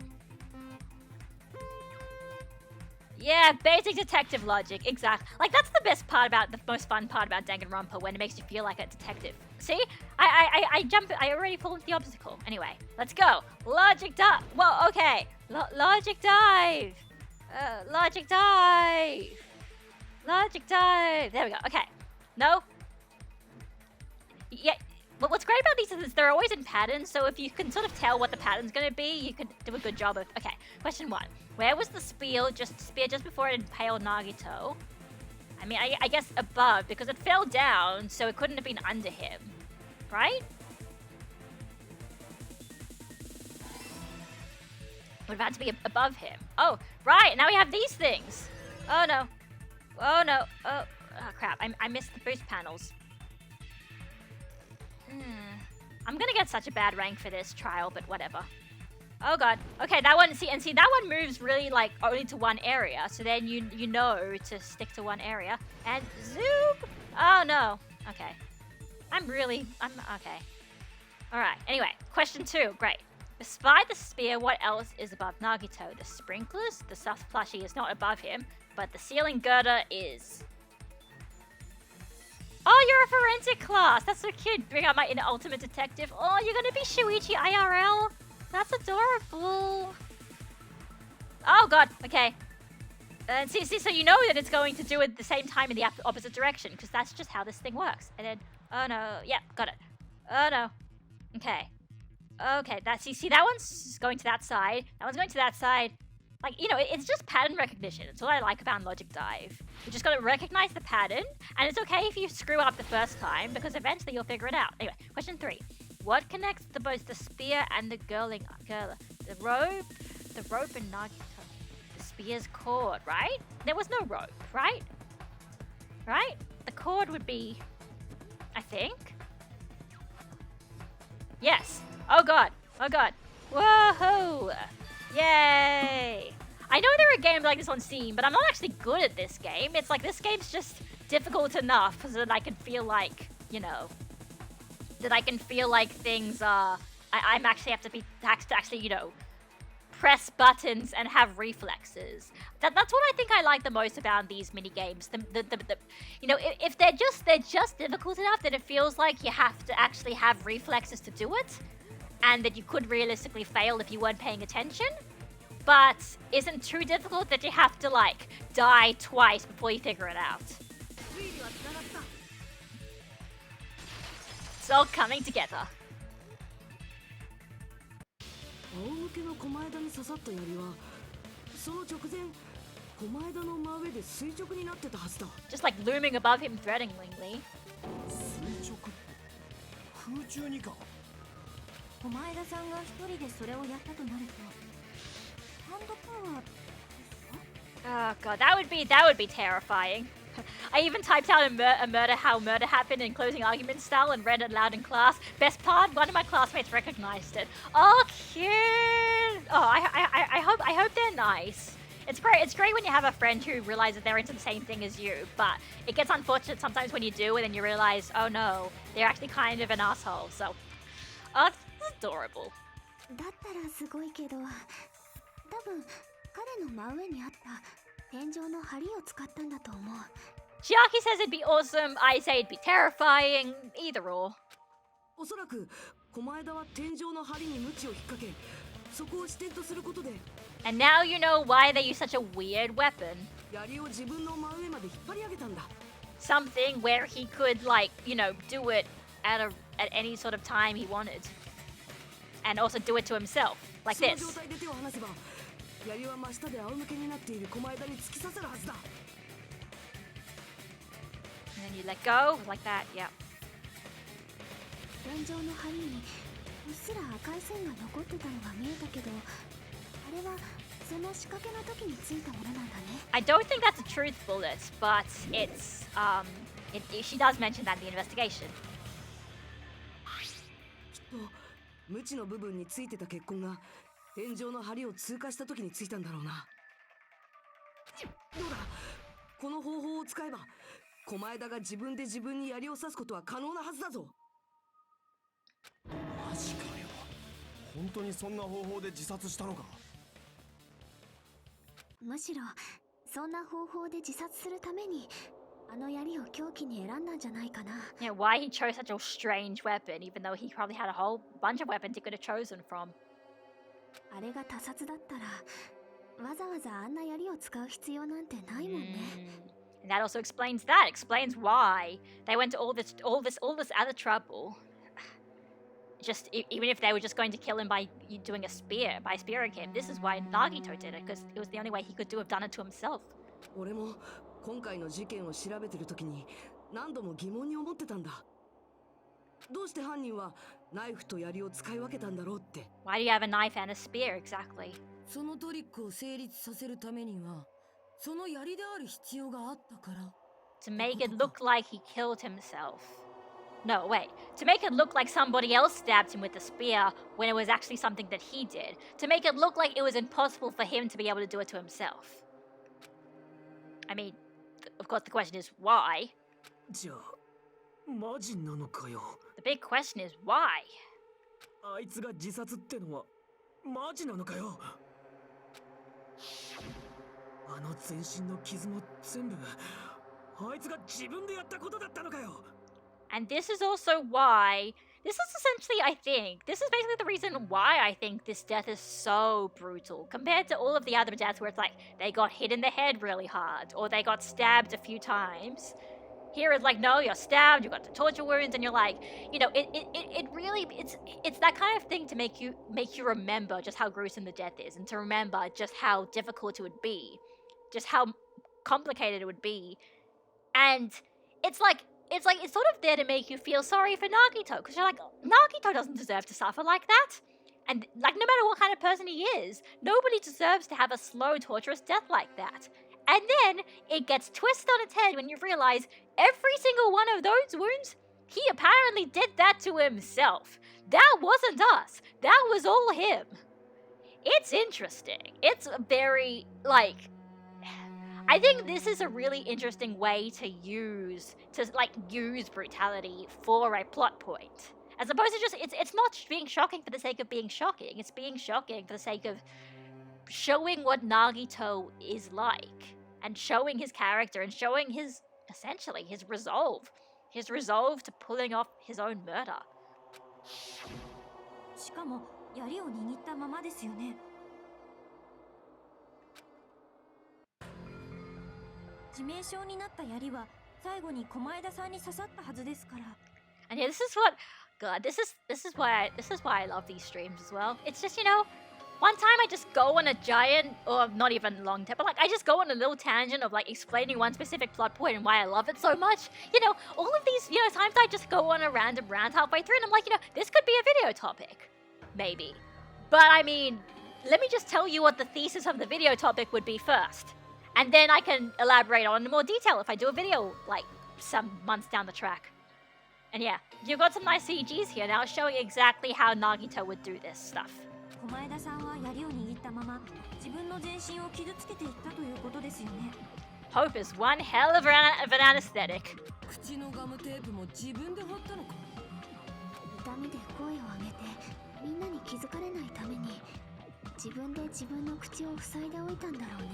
Yeah, basic detective logic, exactly. Like, that's the best part about, the most fun part about Danganronpa, when it makes you feel like a detective. See? I already pulled the obstacle. Anyway, let's go. Logic dive. Whoa, okay. Logic dive. Logic dive. Logic dive. There we go. Okay. No. Yeah. But what's great about these is they're always in patterns, so if you can sort of tell what the pattern's going to be, you can do a good job of... Okay, question 1. Where was the spear just before it impaled Nagito? I mean, I guess above, because it fell down, so it couldn't have been under him. Right? Would have had to be above him. Oh, right, now we have these things. Oh, no. Oh, no. Oh crap, I missed the boost panels. I'm gonna get such a bad rank for this trial, but whatever. Oh god. Okay, that one, see that one moves really like only to one area, so then you know to stick to one area. And zoom! Oh no. Okay. I'm okay. Alright, anyway, question 2, great. Despite the spear, what else is above Nagito? The sprinklers, the soft plushie is not above him, but the ceiling girder is. Oh, you're a forensic class. That's so cute. Bring out my inner ultimate detective. Oh, you're gonna be Shuichi IRL. That's adorable. Oh god. Okay. See, so you know that it's going to do it at the same time in the opposite direction, because that's just how this thing works. And then Oh no. Yeah, got it. Oh no. Okay. Okay, see that one's going to that side. That one's going to that side. Like, you know, it's just pattern recognition. It's what I like about Logic Dive. You just gotta recognize the pattern, and it's okay if you screw up the first time, because eventually you'll figure it out. Anyway, question 3. What connects both the spear and the girl? The rope and Nagito. The spear's cord, right? There was no rope, right? Right? The cord would be, I think. Yes. Oh god. Oh god. Whoa! Yay! I know there are games like this on Steam, but I'm not actually good at this game. It's like this game's just difficult enough so that I can feel like, you know, that I can feel like things are. I'm actually have to actually, you know, press buttons and have reflexes. That's what I think I like the most about these mini games. You know, if they're just difficult enough that it feels like you have to actually have reflexes to do it, and that you could realistically fail if you weren't paying attention, but isn't too difficult that you have to like die twice before you figure it out. It's all coming together. 仰向けの狛枝に刺さった槍はその直前狛枝の真上で垂直になってたはずだ。 Just like looming above him threateningly. 垂直空中にか。狛枝さんが一人でそれをやったとなるとハンドパワーですか？ Oh god, that would be terrifying. I even typed out how murder happened in closing argument style and read it aloud in class. Best part, one of my classmates recognized it. Oh, cute! Oh, I hope they're nice. It's great when you have a friend who realizes they're into the same thing as you, but it gets unfortunate sometimes when you do, and then you realize, oh no, they're actually kind of an asshole. So, oh, it's adorable. だったらすごいけど、多分彼の真上にあった天井の梁を使ったんだと思う。 Chiaki says it'd be awesome. I say it'd be terrifying. Either or. おそらく狛枝は天井の梁に鞭を引っ掛けそこを支点とすることで And now you know why they use such a weird weapon. 槍を自分の真上まで引っ張り上げたんだ。 Something where he could, like, you know, do it at any sort of time he wanted. And also do it to himself, like その this. 状態で手を離せば槍は真下で仰向けになっている狛枝に突き刺さるはずだ。 And then you let go, like that, yeah. 天井の梁にうっすら赤い線が残ってたのが見えたけど、あれはその仕掛けの時についたものなんだね。 I don't think that's a truth bullet, but it's, she does mention that in the investigation. きっと無知の部分についてた血痕が天井の梁を通過した時についたんだろうな。どうだ、この方法を使えば狛枝が自分で自分に槍を刺すことは可能なはずだぞ。マジかよ。本当にそんな方法で自殺したのか。むしろそんな方法で自殺するためにあの槍を凶器に選んだんじゃないかな。 Yeah, why he chose such a strange weapon, even though he probably had a whole bunch of weapons he could have chosen from. あれが他殺だったらわざわざあんな槍を使う必要なんてないもんね。And that also explains that. Explains why they went to all this other trouble. Just even if they were just going to kill him by doing by spearing him. This is why Nagito did it, because it was the only way he could have done it to himself. 俺も今回の事件を調べてる時に何度も疑問に思ってたんだ。どうして犯人はナイフと槍を使い分けたんだろうって。 Why do you have a knife and a spear exactly? そのトリックを成立させるためにはその槍である必要があったから。 To make it look like he killed himself. No, wait. To make it look like somebody else stabbed him with a spear when it was actually something that he did. To make it look like it was impossible for him to be able to do it to himself. I mean, of course the question is why? じゃあマジなのかよ。 The big question is why? あいつが自殺ってのはマジなのかよ。あの全身の傷も全部あいつが自分でやったことだったのかよ。 And this is also why, this is essentially, I think, this is basically the reason why I think this death is so brutal compared to all of the other deaths where it's like they got hit in the head really hard or they got stabbed a few times. Here it's like, no, you're stabbed, you got the torture wounds, and you're like, you know, it really, it's that kind of thing to make you remember just how gruesome the death is, and to remember just how difficult it would be, just how complicated it would be, and it's sort of there to make you feel sorry for Nagito, because you're like, Nagito doesn't deserve to suffer like that. And, like, no matter what kind of person he is, nobody deserves to have a slow, torturous death like that. And then it gets twisted on its head when you realize every single one of those wounds, he apparently did that to himself. That wasn't us. That was all him. It's interesting. It's very, like... I think this is a really interesting way to use brutality for a plot point. As opposed to just, it's not being shocking for the sake of being shocking. It's being shocking for the sake of showing what Nagito is like. And showing his character and showing his, essentially, his resolve. His resolve to pulling off his own murder. しかも槍を握ったままですよね。致命傷になった槍は最後に狛枝さんに刺さったはずですから。And yeah, this is what... God, this is why I love these streams as well. It's just, you know, one time I just go on a giant, or not even long, but like I just go on a little tangent of like explaining one specific plot point and why I love it so much. You know, all of these, you know, times I just go on a random rant halfway through and I'm like, you know, this could be a video topic. Maybe. But I mean, let me just tell you what the thesis of the video topic would be first. And then I can elaborate on in more detail if I do a video, like, some months down the track. And yeah, you've got some nice CGs here now showing exactly how Nagito would do this stuff. 狛枝さんは槍を握ったまま自分の全身を傷つけていったということですよね。 Hope is one hell of an anesthetic. 口のガムテープも自分で貼ったのか。痛みで声を上げてみんなに気づかれないために自分で自分の口を塞いでおいたんだろうね。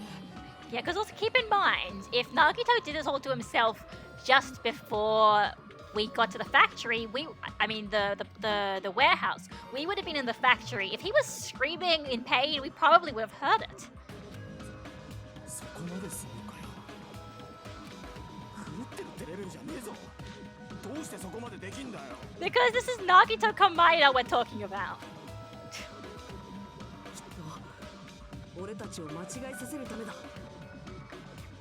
Yeah, because also keep in mind, if Nagito did this all to himself just before we got to the factory, the warehouse, we would have been in the factory. If he was screaming in pain, we probably would have heard it. そこまでするかよ。狂ってる照れるんじゃねえぞ。どうしてそこまでできんだよ。 Because this is Nagito Komaeda we're talking about. 俺たちを間違いさせるためだ。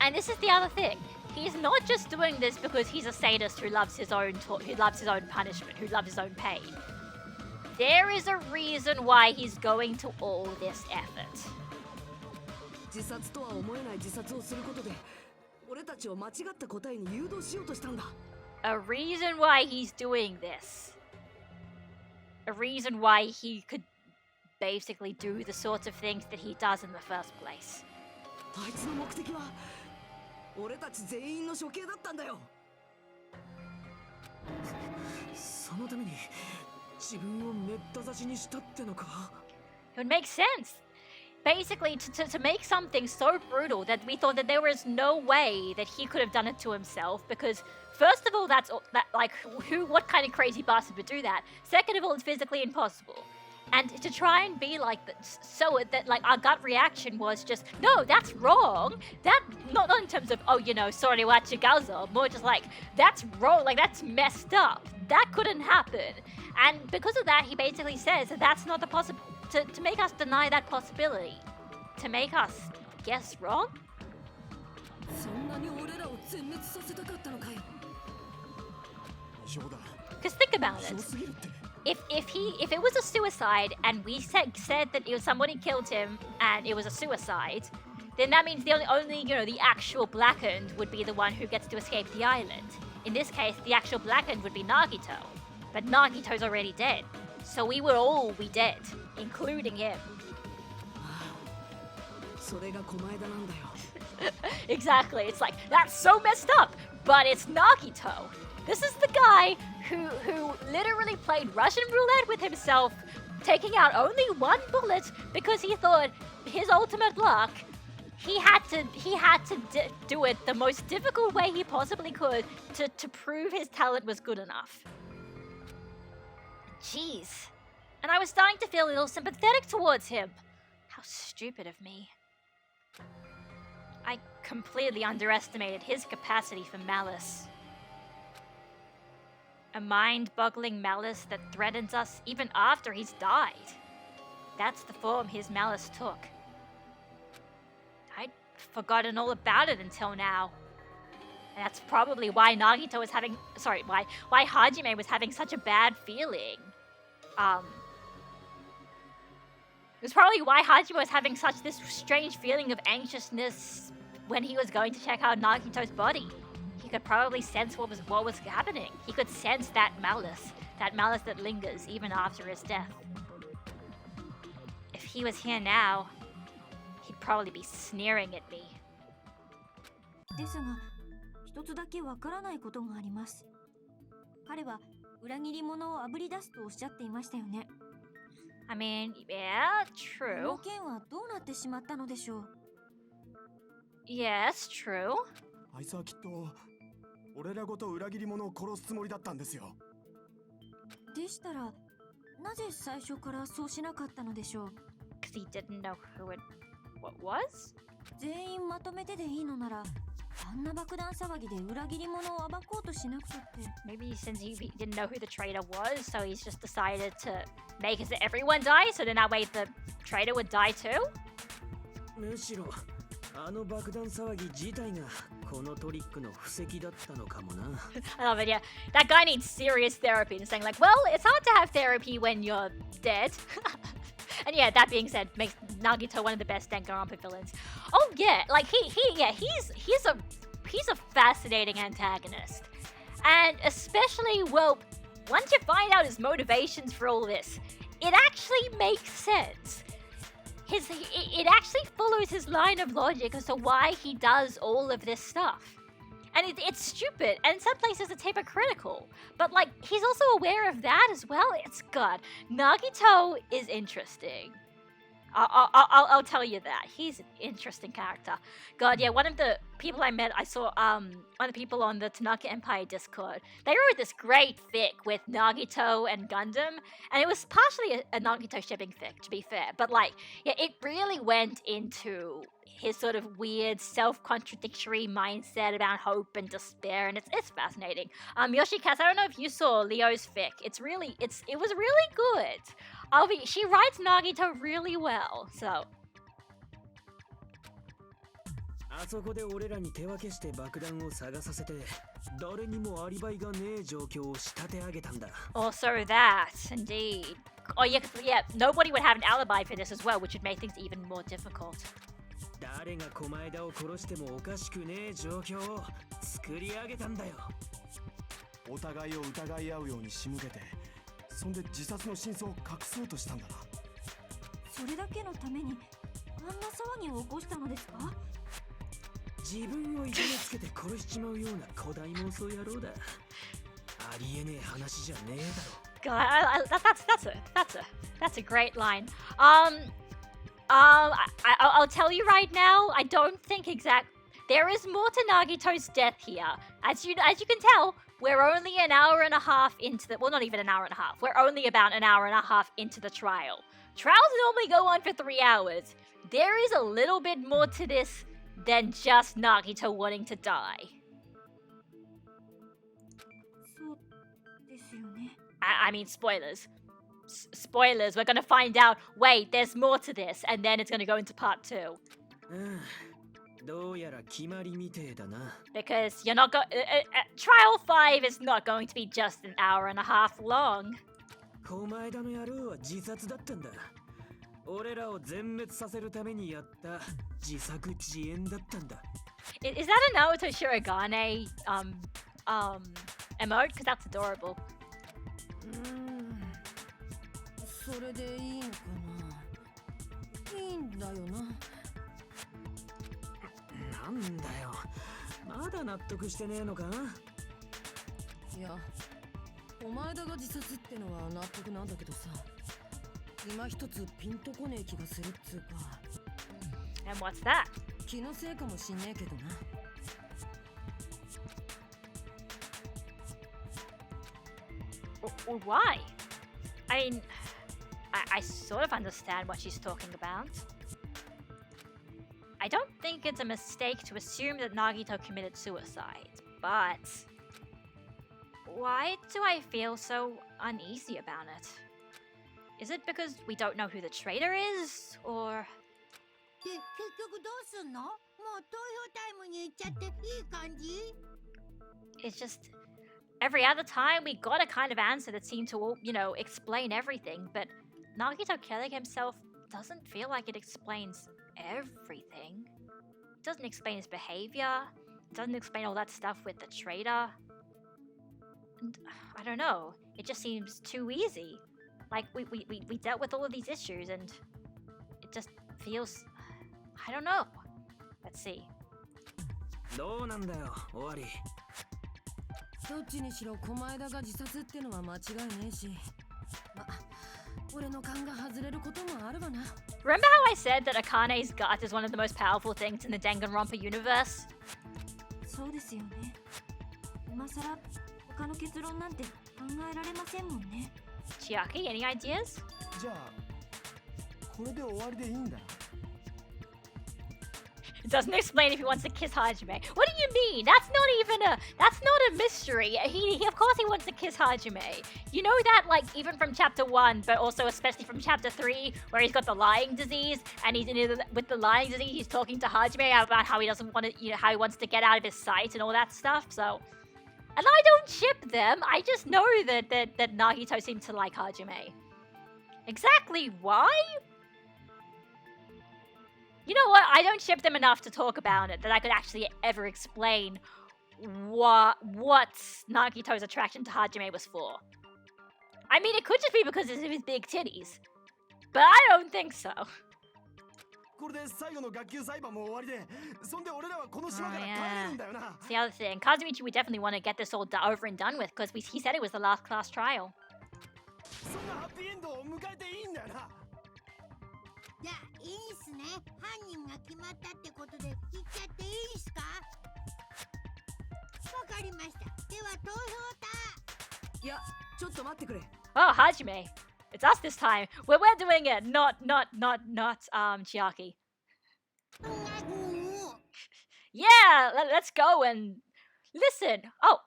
And this is the other thing. He's not just doing this because he's a sadist who loves his own punishment, who loves his own pain. There is a reason why he's going to all this effort. 自殺とは思えない自殺をすることで、俺たちを間違った答えに誘導しようとしたんだ。A reason why he's doing this. A reason why he could basically do the sorts of things that he does in the first place. あいつの目的は俺たち全員の処刑だったんだよ。そのために自分をめった刺しにしたってのか。 It would make sense. Basically, to make something so brutal that we thought that there was no way that he could have done it to himself, because first of all, what kind of crazy bastard would do that? Second of all, it's physically impossible. And to try and be like that, so that like our gut reaction was just, no, that's wrong. That not in terms of, oh, you know, sorry, what you guys are, more just like, that's wrong, like that's messed up. That couldn't happen. And because of that, he basically says that that's not the possible, to make us deny that possibility, to make us guess wrong. そんなに俺らを全滅させたかったのかよ。異常だ。 Because think about 異常 it. すぎるって。 If it was a suicide and we said that it was somebody killed him and it was a suicide, then that means the only the actual blackened would be the one who gets to escape the island. In this case, the actual blackened would be Nagito, but Nagito's already dead, so we would all be dead, including him. それが狛枝なんだよ。 Exactly. It's like, that's so messed up, but it's Nagito. This is the guy who literally played Russian roulette with himself, taking out only one bullet because he thought his ultimate luck, he had to do it the most difficult way he possibly could to prove his talent was good enough. Jeez. And I was starting to feel a little sympathetic towards him. How stupid of me. I completely underestimated his capacity for malice. A mind-boggling malice that threatens us even after he's died. That's the form his malice took. I'd forgotten all about it until now. And that's probably why Nagito was having... Sorry, why Hajime was having such a bad feeling. It was probably why Hajime was having this strange feeling of anxiousness when he was going to check out Nagito's body. He could probably sense what was happening. He could sense that malice that lingers even after his death. If he was here now, he'd probably be sneering at me. ですが、一つだけわからないことがあります。彼は裏切り者をあぶり出すとおっしゃっていましたよね。I mean, yeah, こ true. の件はどうなってしまったのでしょう。 Yes, true. あいつはきっと俺らごと裏切り者を殺すつもりだったんですよ。でしたら、なぜ最初からそうしなかったのでしょう。 Because he didn't know who it was? 全員まとめてでいいのなら、あんな爆弾騒ぎで裏切り者を暴こうとしなくたって。 Maybe since he didn't know who the traitor was, so he's just decided to make it so everyone dies, so then that way the traitor would die too? むしろあの爆弾騒ぎ自体がこのトリックの布石だったのかもな。I love it, yeah. That guy needs serious therapy and saying like, well, it's hard to have therapy when you're dead. And yeah, that being said, makes Nagito one of the best Danganronpa villains. Oh yeah, like he's a fascinating antagonist. And especially, well, once you find out his motivations for all this, it actually makes sense. It actually follows his line of logic as to why he does all of this stuff. And it's stupid, and in some places it's hypocritical. But like, he's also aware of that as well. It's good. Nagito is interesting. I'll tell you that. He's an interesting character. God, yeah, one of the people I met, I saw one of the people on the Tanaka Empire Discord. They wrote this great fic with Nagito and Gundam, and it was partially a Nagito shipping fic, to be fair. But like, yeah, it really went into his sort of weird, self-contradictory mindset about hope and despair, and it's fascinating. Yoshikaz, I don't know if you saw Leo's fic. It was really good. She writes Nagito really well, so. あそこで俺らに手分けして爆弾を探させて、誰にもアリバイがねえ状況を仕立て上げたんだ。 Also that, indeed. Oh yeah, nobody would have an alibi for this as well, which would make things even more difficult. 誰が狛枝を殺してもおかしくねえ状況を作り上げたんだよ。お互いを疑い合うように仕向けて、そんで自殺の真相を隠そうとしたんだな。それだけのためにあんな騒ぎを起こしたのですか？自分を痛めつけて殺しちまうような古代妄想野郎だ。ありえねえ話じゃねえだろ。God, that's a great line. I'll tell you right now, I don't think there is more to Nagito's death here. As you can tell, we're only an hour and a half into the... Well, not even an hour and a half. We're only about an hour and a half into the trial. Trials normally go on for 3 hours. There is a little bit more to this than just Nagito wanting to die. そうですよね。I mean, spoilers. Spoilers, we're gonna find out, wait, there's more to this, and then it's gonna go into part 2. どうやら決まりみてえだな。 Because you're not Trial 5 is not going to be just an hour and a half long. 狛枝の野郎は自殺だったんだ。俺らを全滅させるためにやった自作自演だったんだ。Is that a Naoto Shirogane emote? Because that's adorable. それでいいのかな。いいんだよな。なんだよ。まだ納得してねえのか？いや、狛枝が自殺ってのは納得なんだけどさ。今一つピンとこねえ気がするっつうか。And what's that? 気のせいかもしんねえけどな。Or why? I mean, I sort of understand what she's talking about. I don't think it's a mistake to assume that Nagito committed suicide, but Why do I feel so uneasy about it? Is it because we don't know who the traitor is, or... で、結局どうすんの？もう投票タイムに行っちゃっていい感じ？ It's just... Every other time, we got a kind of answer that seemed to, you know, explain everything, but Nagito killing himself doesn't feel like it explains everything. It doesn't explain his behavior, it doesn't explain all that stuff with the traitor. And, I don't know, it just seems too easy. Like, we dealt with all of these issues, and it just feels... I don't know. Let's see. どうなんだよ、終わり。どっちにしろ狛枝が自殺ってのは間違いねえし、ま、俺の勘が外れることもあるわな。 Remember how I said that Akane's gut is one of the most powerful things in the Danganronpa universe? そうですよね。今さら他の結論なんて考えられませんもんね。 Chiaki, any ideas? じゃあこれで終わりでいいんだな。 It doesn't explain if he wants to kiss Hajime. What do you mean? That's not a mystery. He of course he wants to kiss Hajime. You know that, like, even from chapter 1, but also especially from chapter 3, where he's got the lying disease, and with the lying disease, he's talking to Hajime about how he doesn't want to, you know, how he wants to get out of his sight and all that stuff, so... And I don't ship them, I just know that Nagito seemed to like Hajime. Exactly why? You know what? I don't ship them enough to talk about it that I could actually ever explain what Nagito's attraction to Hajime was for. I mean, it could just be because of his big titties, but I don't think so. これで最後の学級裁判も終わりで、そんで俺らはこの島から帰れるんだよな。 It's the other thing. Kazumichi, we definitely want to get this all over and done with because he said it was the last class trial. そんなハッピーエンドを迎えていいんだよな。 じゃあいいっすね。犯人が決まったってことで言っちゃっていいっすか？わかりました。では投票いや、ちょっと待ってくれ。 Oh, Hajime. It's us this time. We're doing it, not Chiaki. タ。Yeah, let's go and listen. Oh,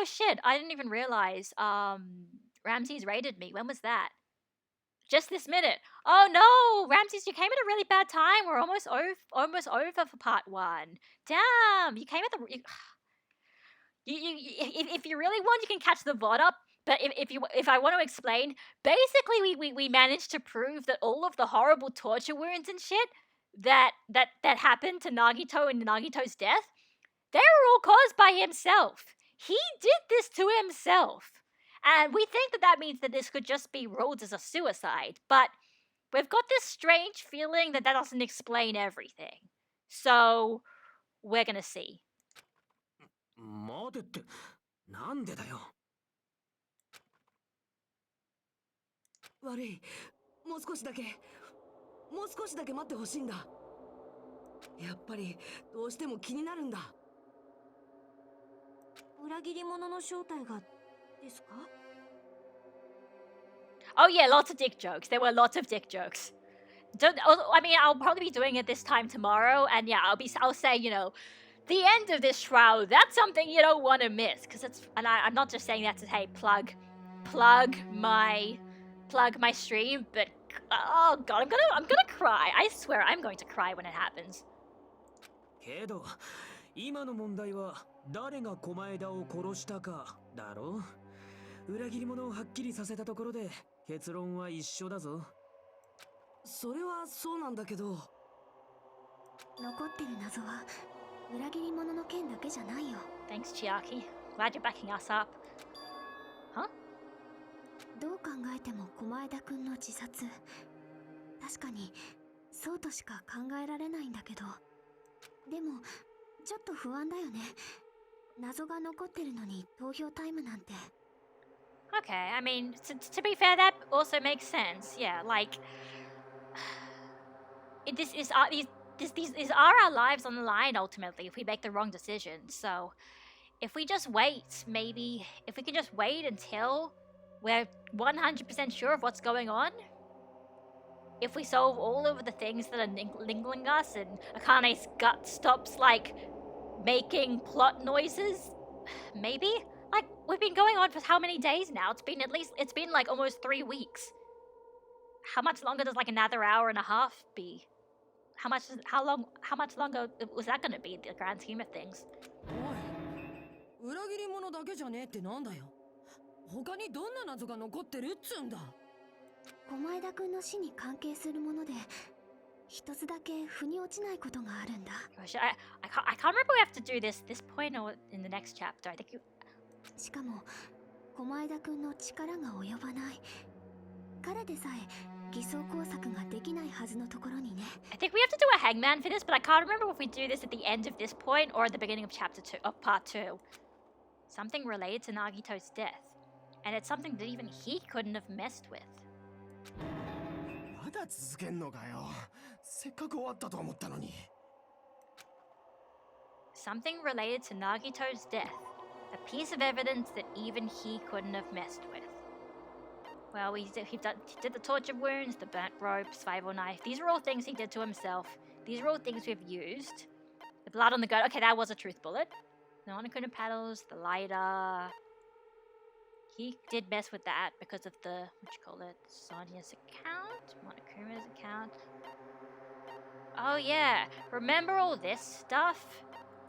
shit. I didn't even realize Ramses raided me. When was that? Just this minute. Oh no, Ramses, you came at a really bad time. We're almost over for part 1. Damn, you came at the... If you really want, you can catch the VOD up. But if I want to explain, basically we managed to prove that all of the horrible torture wounds and shit that happened to Nagito and Nagito's death, they were all caused by himself. He did this to himself. And we think that means that this could just be ruled as a suicide, but we've got this strange feeling that doesn't explain everything. So, we're gonna see. 待てって、なんでだよ。悪い。もう少しだけ待ってほしいんだ。やっぱりどうしても気になるんだ。裏切り者の正体がですか？ Oh yeah, lots of dick jokes. There were lots of dick jokes. I mean, I'll probably be doing it this time tomorrow, and yeah, I'll say, you know, the end of this trial, that's something you don't want to miss, because I'm not just saying that to, hey, plug my stream, but oh god, I'm gonna cry. I swear I'm going to cry when it happens. けど、今の問題は誰が狛枝を殺したかだろ。裏切り者をはっきりさせたところで結論は一緒だぞ。それはそうなんだけど。残ってる謎は裏切り者の件だけじゃないよ。 Thanks, Chiaki. Glad you're backing us up. Huh? どう考えても狛枝くんの自殺。確かにそうとしか考えられないんだけど。でもちょっと不安だよね。謎が残ってるのに投票タイムなんて。 Okay, I mean, to be fair, that also makes sense. Yeah, like these are our lives on the line ultimately if we make the wrong decision. So, if we just wait, maybe if we can just wait until we're 100% sure of what's going on. If we solve all of the things that are niggling us and Akane's gut stops like making plot noises, maybe Like, we've been going on for how many days now? It's been like almost 3 weeks. How much longer does like another hour and a half be? How much longer was that gonna be in the grand scheme of things? おい、裏切り者だけじゃねえってなんだよ。他にどんな謎が残ってるっつうんだ。狛枝くんの死に関係するもので一つだけ腑に落ちないことがあるんだ。I can't remember we have to do this point or in the next chapter. I think you... しかも狛枝くんの力が及ばない。彼でさえ偽装工作ができないはずのところにね。I think we have to do a hangman for this, but I can't remember if we do this at the end of this point or at the beginning of part 2. Something related to Nagito's death. And it's something that even he couldn't have messed with. まだ続けんのかよ。せっかく終わったと思ったのに。Something related to Nagito's death. A piece of evidence that even he couldn't have messed with. Well, he did the torture wounds, the burnt rope, survival knife. These are all things he did to himself. These are all things we've used. The blood on the gun. Okay, that was a truth bullet. The Monokuma paddles, the lighter. He did mess with that because of the, Sonia's account? Monokuma's account. Oh yeah, remember all this stuff?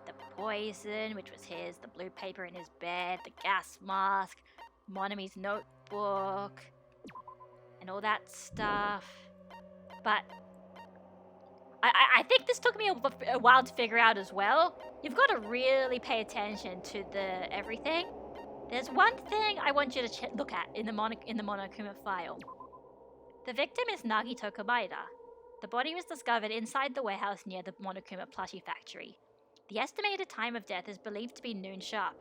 The poison, which was his, the blue paper in his bed, the gas mask, Monomi's notebook, and all that stuff. But I think this took me a while to figure out as well. You've got to really pay attention to the everything. There's one thing I want you to look at in the Monokuma file. The victim is Nagito Komaeda. The body was discovered inside the warehouse near the Monokuma plushie factory. The estimated time of death is believed to be noon sharp.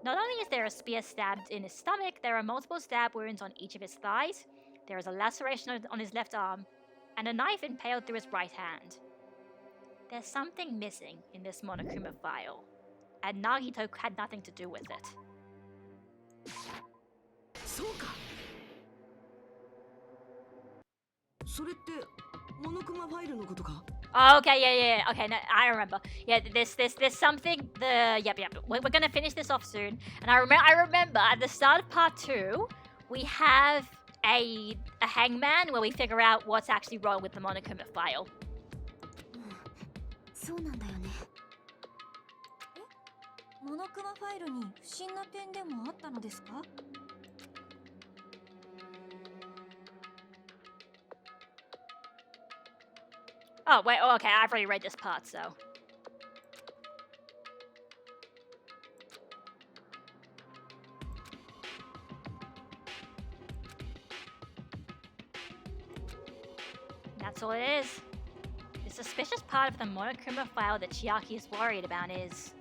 Not only is there a spear stabbed in his stomach, there are multiple stab wounds on each of his thighs, there is a laceration on his left arm, and a knife impaled through his right hand. There's something missing in this Monokuma file, and Nagito had nothing to do with it. そうか。それってモノクマファイルのことか。 Oh, okay, yeah. Okay, no, I remember. Yeah, there's something. Yep. We're gonna finish this off soon. And I remember at the start of part 2, we have a hangman where we figure out what's actually wrong with the Monokuma file. そうなんだよね。モノクマファイルに不審な点でもあったのですか？ Oh, wait, okay, I've already read this part, so. That's all it is. The suspicious part of the Monokuma file that Chiaki is worried about is...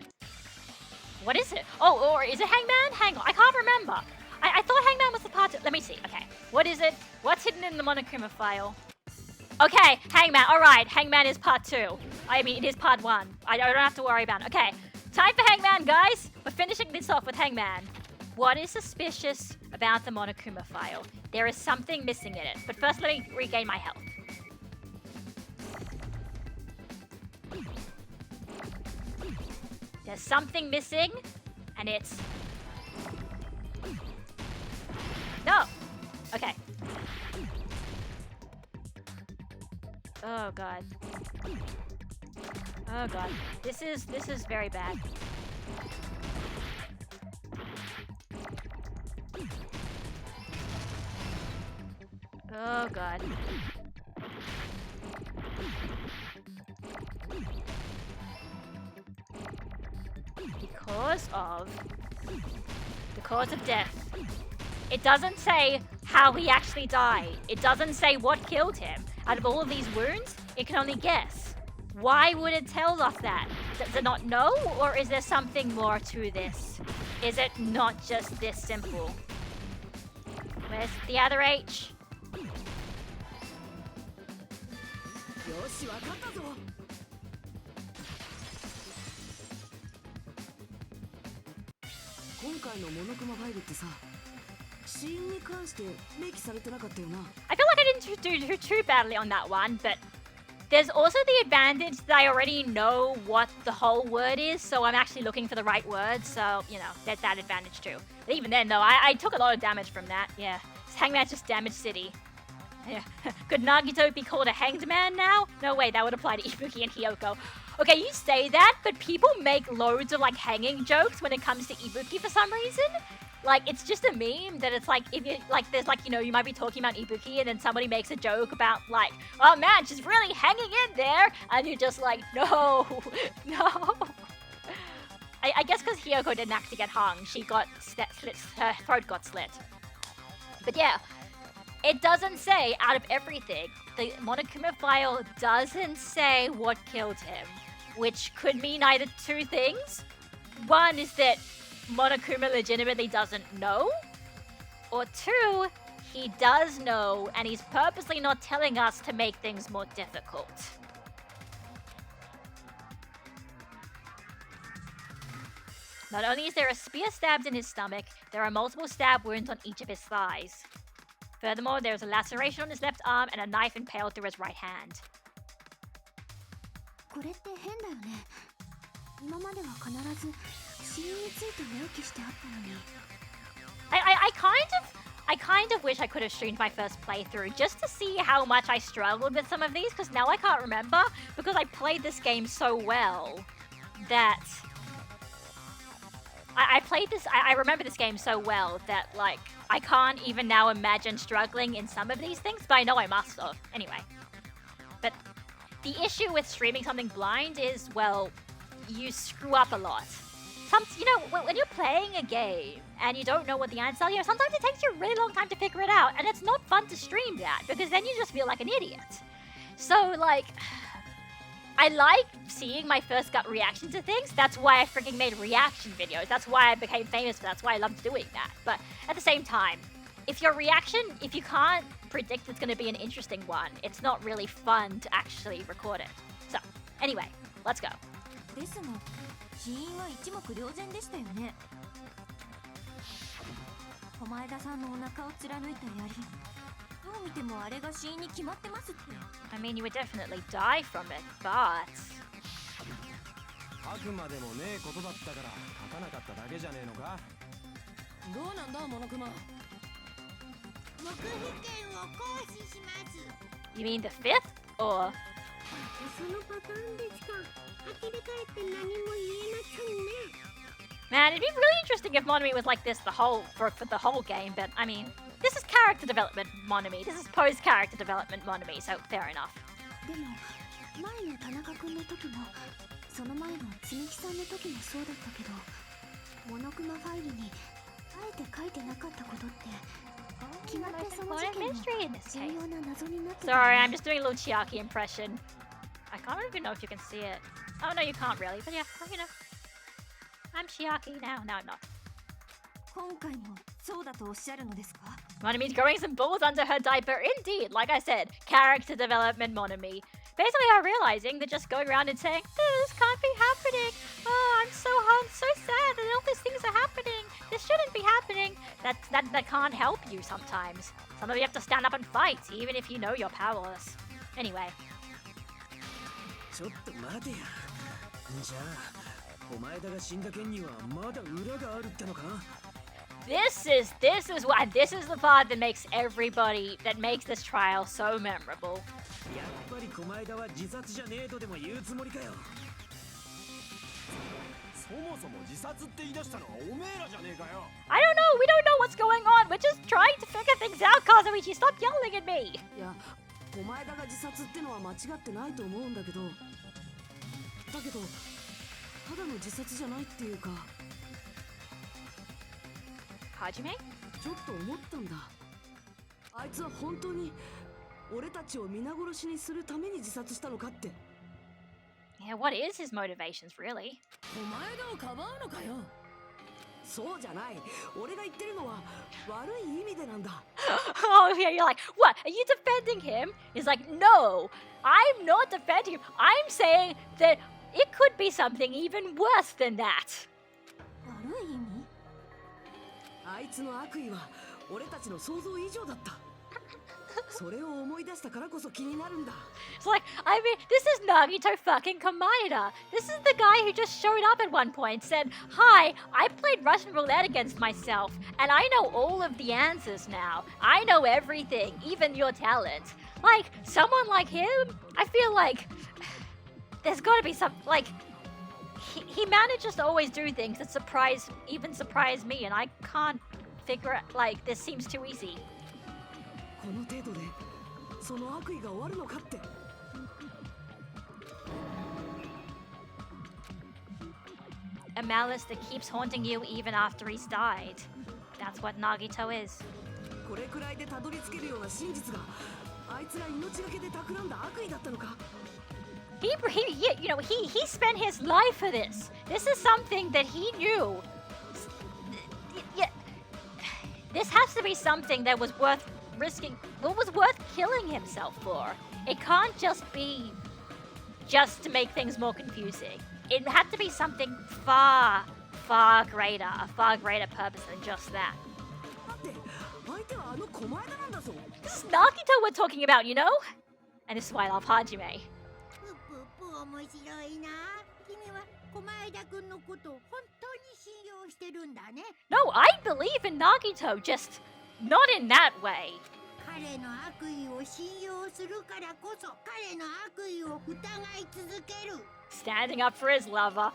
What is it? Oh, or is it Hangman? Hang on, I can't remember. I thought Hangman was the part... Let me see, okay. What is it? What's hidden in the Monokuma file? Okay, Hangman. Alright, Hangman is part 2. I mean, it is part 1. I don't have to worry about it. Okay, time for Hangman, guys. We're finishing this off with Hangman. What is suspicious about the Monokuma file? There is something missing in it. But first, let me regain my health. There's something missing, and it's... No! Okay. Oh god. Oh god. This is very bad. Oh god. The cause of death. It doesn't say how he actually died. It doesn't say what killed him. Out of all of these wounds, it can only guess. Why would it tell us that? Does it not know, or is there something more to this? Is it not just this simple? Where's the other H? よし、わかったぞ。今回のモノクマファイルってさ、死因に関して明記されてなかったよな。I feel like I didn't do too badly on that one, but There's also the advantage that I already know what the whole word is, so I'm actually looking for the right word, so, you know, there's that advantage too. But even then, though, I took a lot of damage from that, yeah. Hangman just damaged City. Yeah. Could Nagito be called a hanged man now? No way, that would apply to Ibuki and Hyoko. Okay, you say that, but people make loads of, like, hanging jokes when it comes to Ibuki for some reason. Like, it's just a meme that it's like, if you, like, there's like, you know, you might be talking about Ibuki and then somebody makes a joke about, like, oh man, she's really hanging in there. And you're just like, no, no. I guess because Hyoko didn't actually get hung, she got slit, her throat got slit. But yeah, it doesn't say, out of everything, the Monokuma file doesn't say what killed him, which could mean either two things. One is that Monokuma legitimately doesn't know, or two, he does know, and he's purposely not telling us to make things more difficult. Not only is there a spear stabbed in his stomach, there are multiple stab wounds on each of his thighs. Furthermore, there is a laceration on his left arm and a knife impaled through his right hand. これって変だよね。今までは必ず死因について明記してあったのに。I kind of wish I could have streamed my first playthrough just to see how much I struggled with some of these, because now I can't remember, because I played this game so well that I remember this game so well that, like, I can't even now imagine struggling in some of these things, but I know I must have. Anyway. But the issue with streaming something blind is, well, you screw up a lot. You know, when you're playing a game and you don't know what the answer is, you know, sometimes it takes you a really long time to figure it out, and it's not fun to stream that, because then you just feel like an idiot. So, like, I like seeing my first gut reaction to things. That's why I freaking made reaction videos. That's why I became famous for that. That's why I loved doing that. But at the same time, if your reaction, if you can't predict it's going to be an interesting one, it's not really fun to actually record it. So, anyway, let's go. ですが、死因は一目瞭然でしたよね。狛枝さんのお腹を貫いた槍。どう見てもあれが死因に決まってますって。I mean, you would definitely die from it, but... あくまでもねえことだったから書かなかっただけじゃねえのか。どうなんだモノクマ。黙秘権を行使します。 You mean the fifth, or...そのパターンですか。呆れ返って何も言えませんね。 Man, it'd be really interesting if Monomi was like this for the whole game, but I mean, this is character development Monomi. This is post-character development Monomi, so fair enough. でも前の田中君の時もその前のつみきさんの時もそうだったけど、モノクマファイルにあえて書いてなかったことって決まってその事件の重要な謎になってた。 Sorry, I'm just doing a little Chiaki impression. I can't even know if you can see it. Oh no, you can't really, but yeah, you know. I'm Chiaki now. No, I'm not. 今回もそうだとおっしゃるのですか？ Monomi's growing some balls under her diaper. Indeed, like I said, character development Monomi. Basically, her realizing that just going around and saying, this can't be happening. Oh, I'm so sad that all these things are happening. This shouldn't be happening. That can't help you sometimes. Sometimes you have to stand up and fight, even if you know you're powerless. Anyway. ちょっと待てや。じゃあ、お前だが死んだ件にはまだ裏があるってのか? This is the part that makes this trial so memorable. やっぱり狛枝は自殺じゃねえとでも言うつもりかよ。そもそも自殺って言い出したのはおめえらじゃねえかよ。I don't know. We don't know what's going on. We're just trying to figure things out, Kazuichi. Stop yelling at me. いや、狛枝が自殺ってのは間違ってないと思うんだけど、ただの自殺じゃないっていうか。Hajime? ちょっと思ったんだ。あいつは本当に俺たちを皆殺しにするために自殺したのかって。Yeah, what is his motivations, really? お前らをかばうのかよ。そうじゃない。俺が言ってるのは悪い意味でなんだ。Oh, yeah, you're like, what? Are you defending him? He's like, no, I'm not defending him. I'm saying that it could be something even worse than that. 悪い意味？あいつの悪意は俺たちの想像以上だった。そそれを思い出したからこそ気になるんだ。 It's like, I mean, this is Nagito fucking Komaeda. This is the guy who just showed up at one point and said, "Hi, I played Russian roulette against myself, and I know all of the answers now. I know everything, even your talent." Like, someone like him, I feel like there's gotta be some, like, he manages to always do things that surprise me, and I can't figure it, like, this seems too easy. この程度でその悪意が終わるのかって。 A malice that keeps haunting you even after he's died. That's what Nagito is. これくらいでたどり着けるような真実があいつら命がけで企んだ悪意だったのか。 He spent his life for this. This is something that he knew. Yeah, this has to be something that was worth risking. What was worth killing himself for? It can't just be just to make things more confusing. It had to be something far, far greater, a far greater purpose than just that. だって相手はあの狛江田なんだぞ。 This is Nagito we're talking about, you know? And this is why I love Hajime. 面白いな。君は狛江田君のことを本当に信用してるんだね。 No, I believe in Nagito, just not in that way. 彼の悪意を信用するからこそ彼の悪意を疑い続ける。 Standing up for his lover.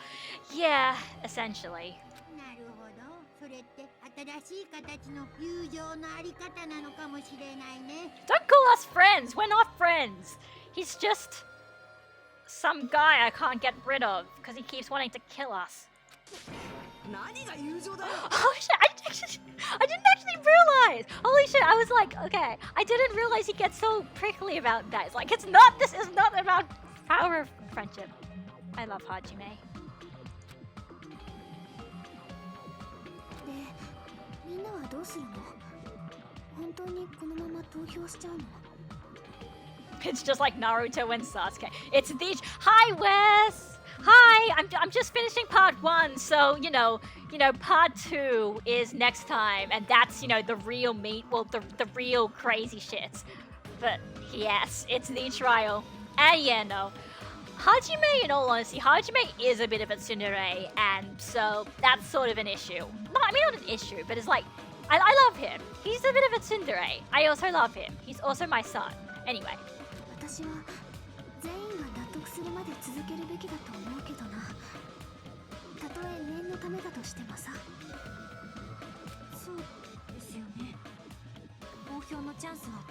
Yeah, essentially. なるほど。それって新しい形の友情のあり方なのかもしれないね。 Don't call us friends. We're not friends. He's just some guy I can't get rid of because he keeps wanting to kill us. 何が友情だよ。 Oh shit, I didn't actually realize. Holy shit, I was like, okay, I didn't realize he gets so prickly about that. It's like, this is not about power of friendship. I love Hajime. で、みんなはどうするの？本当にこのまま投票しちゃうの？ It's just like Naruto and Sasuke. It's these. Hi, Wes. Hi. I'm just finishing part 1, so you know, part 2 is next time, and that's the real meat. Well, the real crazy shit. But yes, it's the trial. And yeah, no. Hajime, in all honesty, Hajime is a bit of a tsundere, and so that's sort of an issue. Not an issue, but it's like, I love him. He's a bit of a tsundere. I also love him. He's also my son. Anyway. 私は全員が納得するまで続けるべきだと思うけどな。たとえ念のためだとしてもさ。そうですよね。投票のチャンスは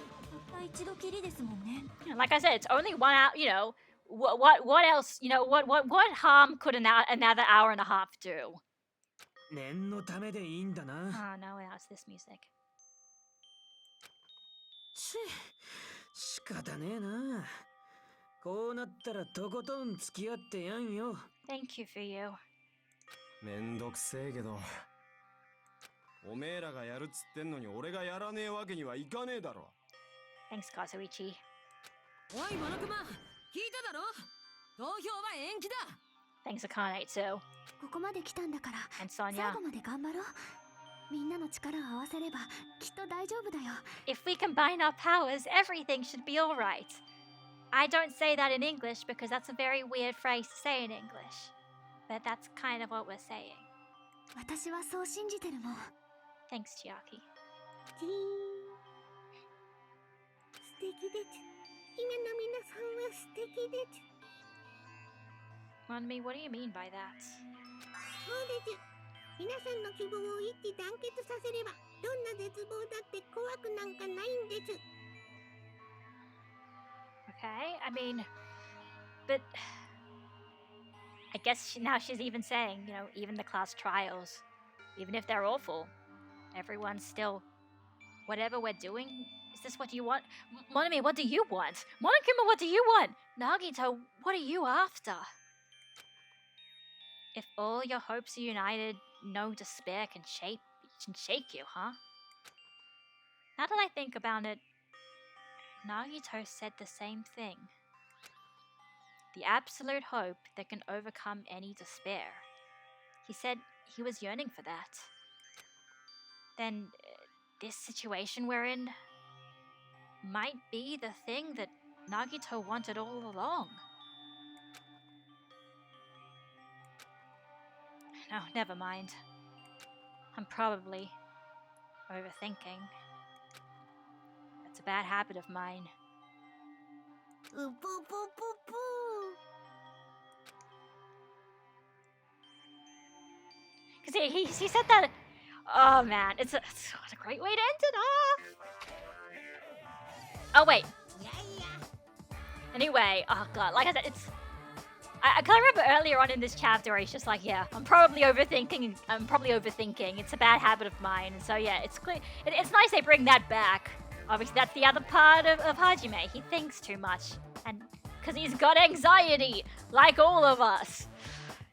たった一度きりですもんね。 Like I said, it's only 1 hour. What else? What harm could another hour and a half do? 念のためでいいんだな。 Oh no, it's this music. 仕方ねえな。こうなったらとことん付き合ってやんよ。 Thank you for you. めんどくせえけど、おめえらがやるっつってんのに俺がやらねえわけにはいかねえだろ。 Thanks, Kazuichi. おいモノクマ、聞いただろ？投票は延期だ。 Thanks, Akane too. ここまで来たんだから And 最 Sonya. 後まで頑張ろう。みんなの力を合わせればきっと大丈夫だよ。 If we combine our powers, everything should be alright. I don't say that in English because that's a very weird phrase to say in English. But that's kind of what we're saying. 私はそう信じてるもん。 Thanks, Chiaki. チーン。素敵です。今の皆さんは素敵です。 Monmi, what do you mean by that? そうです。皆さんの希望を一致団結させればどんな絶望だって怖くなんかないんです。 Okay, I mean, but I guess now she's even saying, even the class trials, even if they're awful, everyone's still, whatever we're doing, is this what you want? Monami, what do you want? Monokuma, what do you want? Nagito, what are you after? If all your hopes are united, no despair can shake you, huh? Now that I think about it, Nagito said the same thing. The absolute hope that can overcome any despair. He said he was yearning for that. Then, this situation we're in might be the thing that Nagito wanted all along. No, never mind. I'm probably overthinking. It's a bad habit of mine. Poo poo poo poo poo. Because he said that. Oh man, it's what a great way to end it off. Oh wait. Yeah, yeah. Anyway, oh god, like I said, it's. I can't remember earlier on in this chapter where he's just like, yeah, I'm probably overthinking. It's a bad habit of mine. And so yeah, it's clear. It's nice they bring that back. Obviously, that's the other part of Hajime. He thinks too much, and because he's got anxiety, like all of us.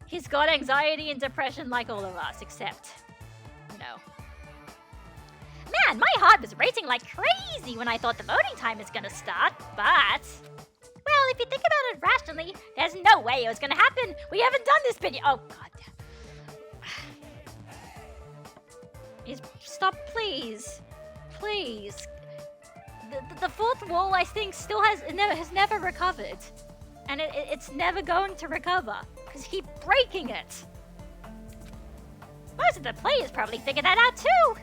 He's got anxiety and depression like all of us, except, you know. Man, my heart was racing like crazy when I thought the voting time was gonna start, but... Well, if you think about it rationally, there's no way it was gonna happen. We haven't done this video. Oh, god. Stop, please. Please. The fourth wall, I think, still has never recovered. And it's never going to recover. Because keep breaking it. Most of the players probably figured that out too.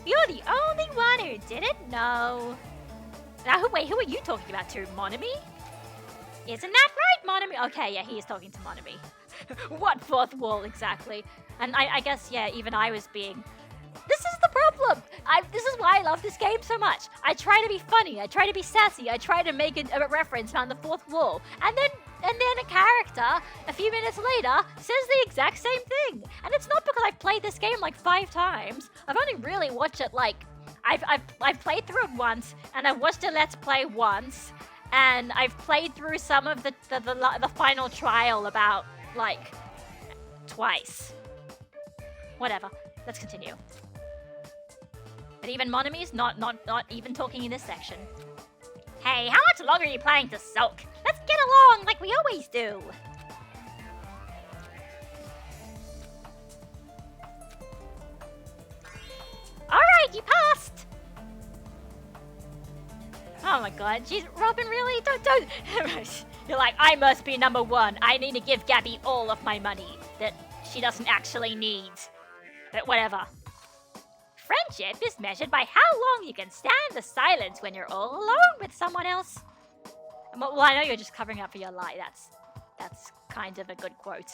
You're the only one who didn't know. Now, who are you talking about too, Monami? Isn't that right, Monami? Okay, yeah, he is talking to Monami. What fourth wall exactly? And I guess, yeah, even I was being... This is the problem! This is why I love this game so much. I try to be funny, I try to be sassy, I try to make a reference around the fourth wall. And then a character, a few minutes later, says the exact same thing. And it's not because I've played this game like 5 times. I've only really watched it like... I've played through it once, and I've watched a Let's Play once, and I've played through some of the final trial about, like, twice. Whatever. Let's continue. But even Monami's not even talking in this section. Hey, how much longer are you planning to sulk? Let's get along like we always do. Alright, you passed! Oh my god, jeez, Robin, really? Don't. You're like, I must be number 1. I need to give Gabby all of my money that she doesn't actually need. But whatever. Friendship is measured by how long you can stand the silence when you're all alone with someone else. Well, I know you're just covering up for your lie. That's kind of a good quote.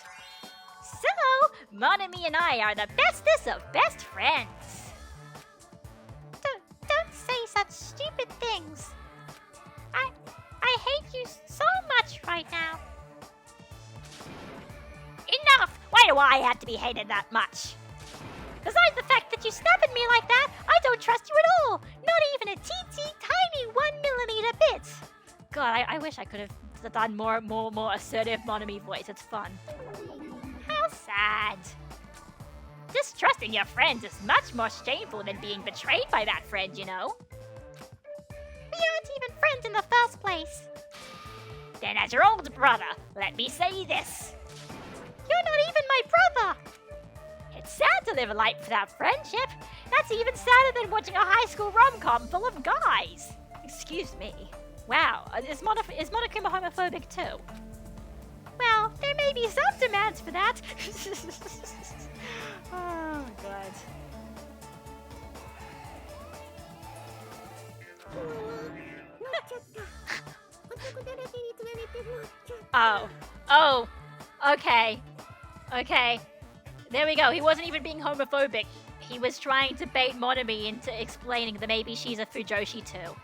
So, Monami and I are the bestest of best friends. Don't say such stupid things. I hate you so much right now. Enough! Why do I have to be hated that much? Besides the fact that you snap at me like that, I don't trust you at all. Not even a teensy tiny 1mm bit. God, I wish I could have done more assertive Monami voice. It's fun. How sad. Distrusting your friends is much more shameful than being betrayed by that friend, you know. We aren't even friends in the first place. Then as your older brother, let me say this. You're not even my brother. It's sad to live a life without friendship. That's even sadder than watching a high school rom-com full of guys. Excuse me. Wow, is Monokuma homophobic too? Well, there may be some demands for that. Oh, God. Oh, okay. There we go. He wasn't even being homophobic. He was trying to bait Monami into explaining that maybe she's a Fujoshi too.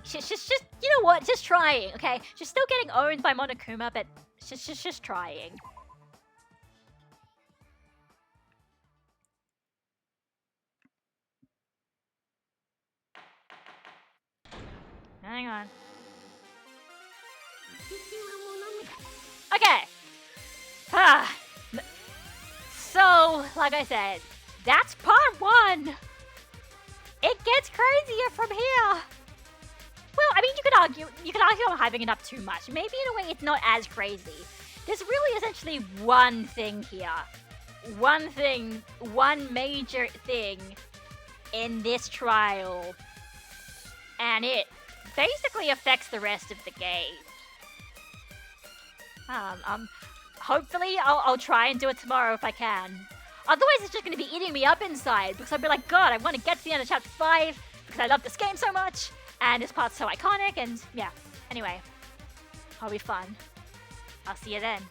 Just, you know what? Just trying, okay? She's still getting owned by Monokuma, but just trying. Hang on. Okay. So, like I said, that's part 1. It gets crazier from here. Well, I mean, you could argue I'm hyping it up too much. Maybe in a way it's not as crazy. There's really essentially one thing here. One major thing in this trial. And it basically affects the rest of the game. Hopefully I'll try and do it tomorrow if I can. Otherwise it's just going to be eating me up inside, because I'll be like, God, I want to get to the end of chapter 5 because I love this game so much and this part's so iconic, and yeah. Anyway, it'll be fun. I'll see you then.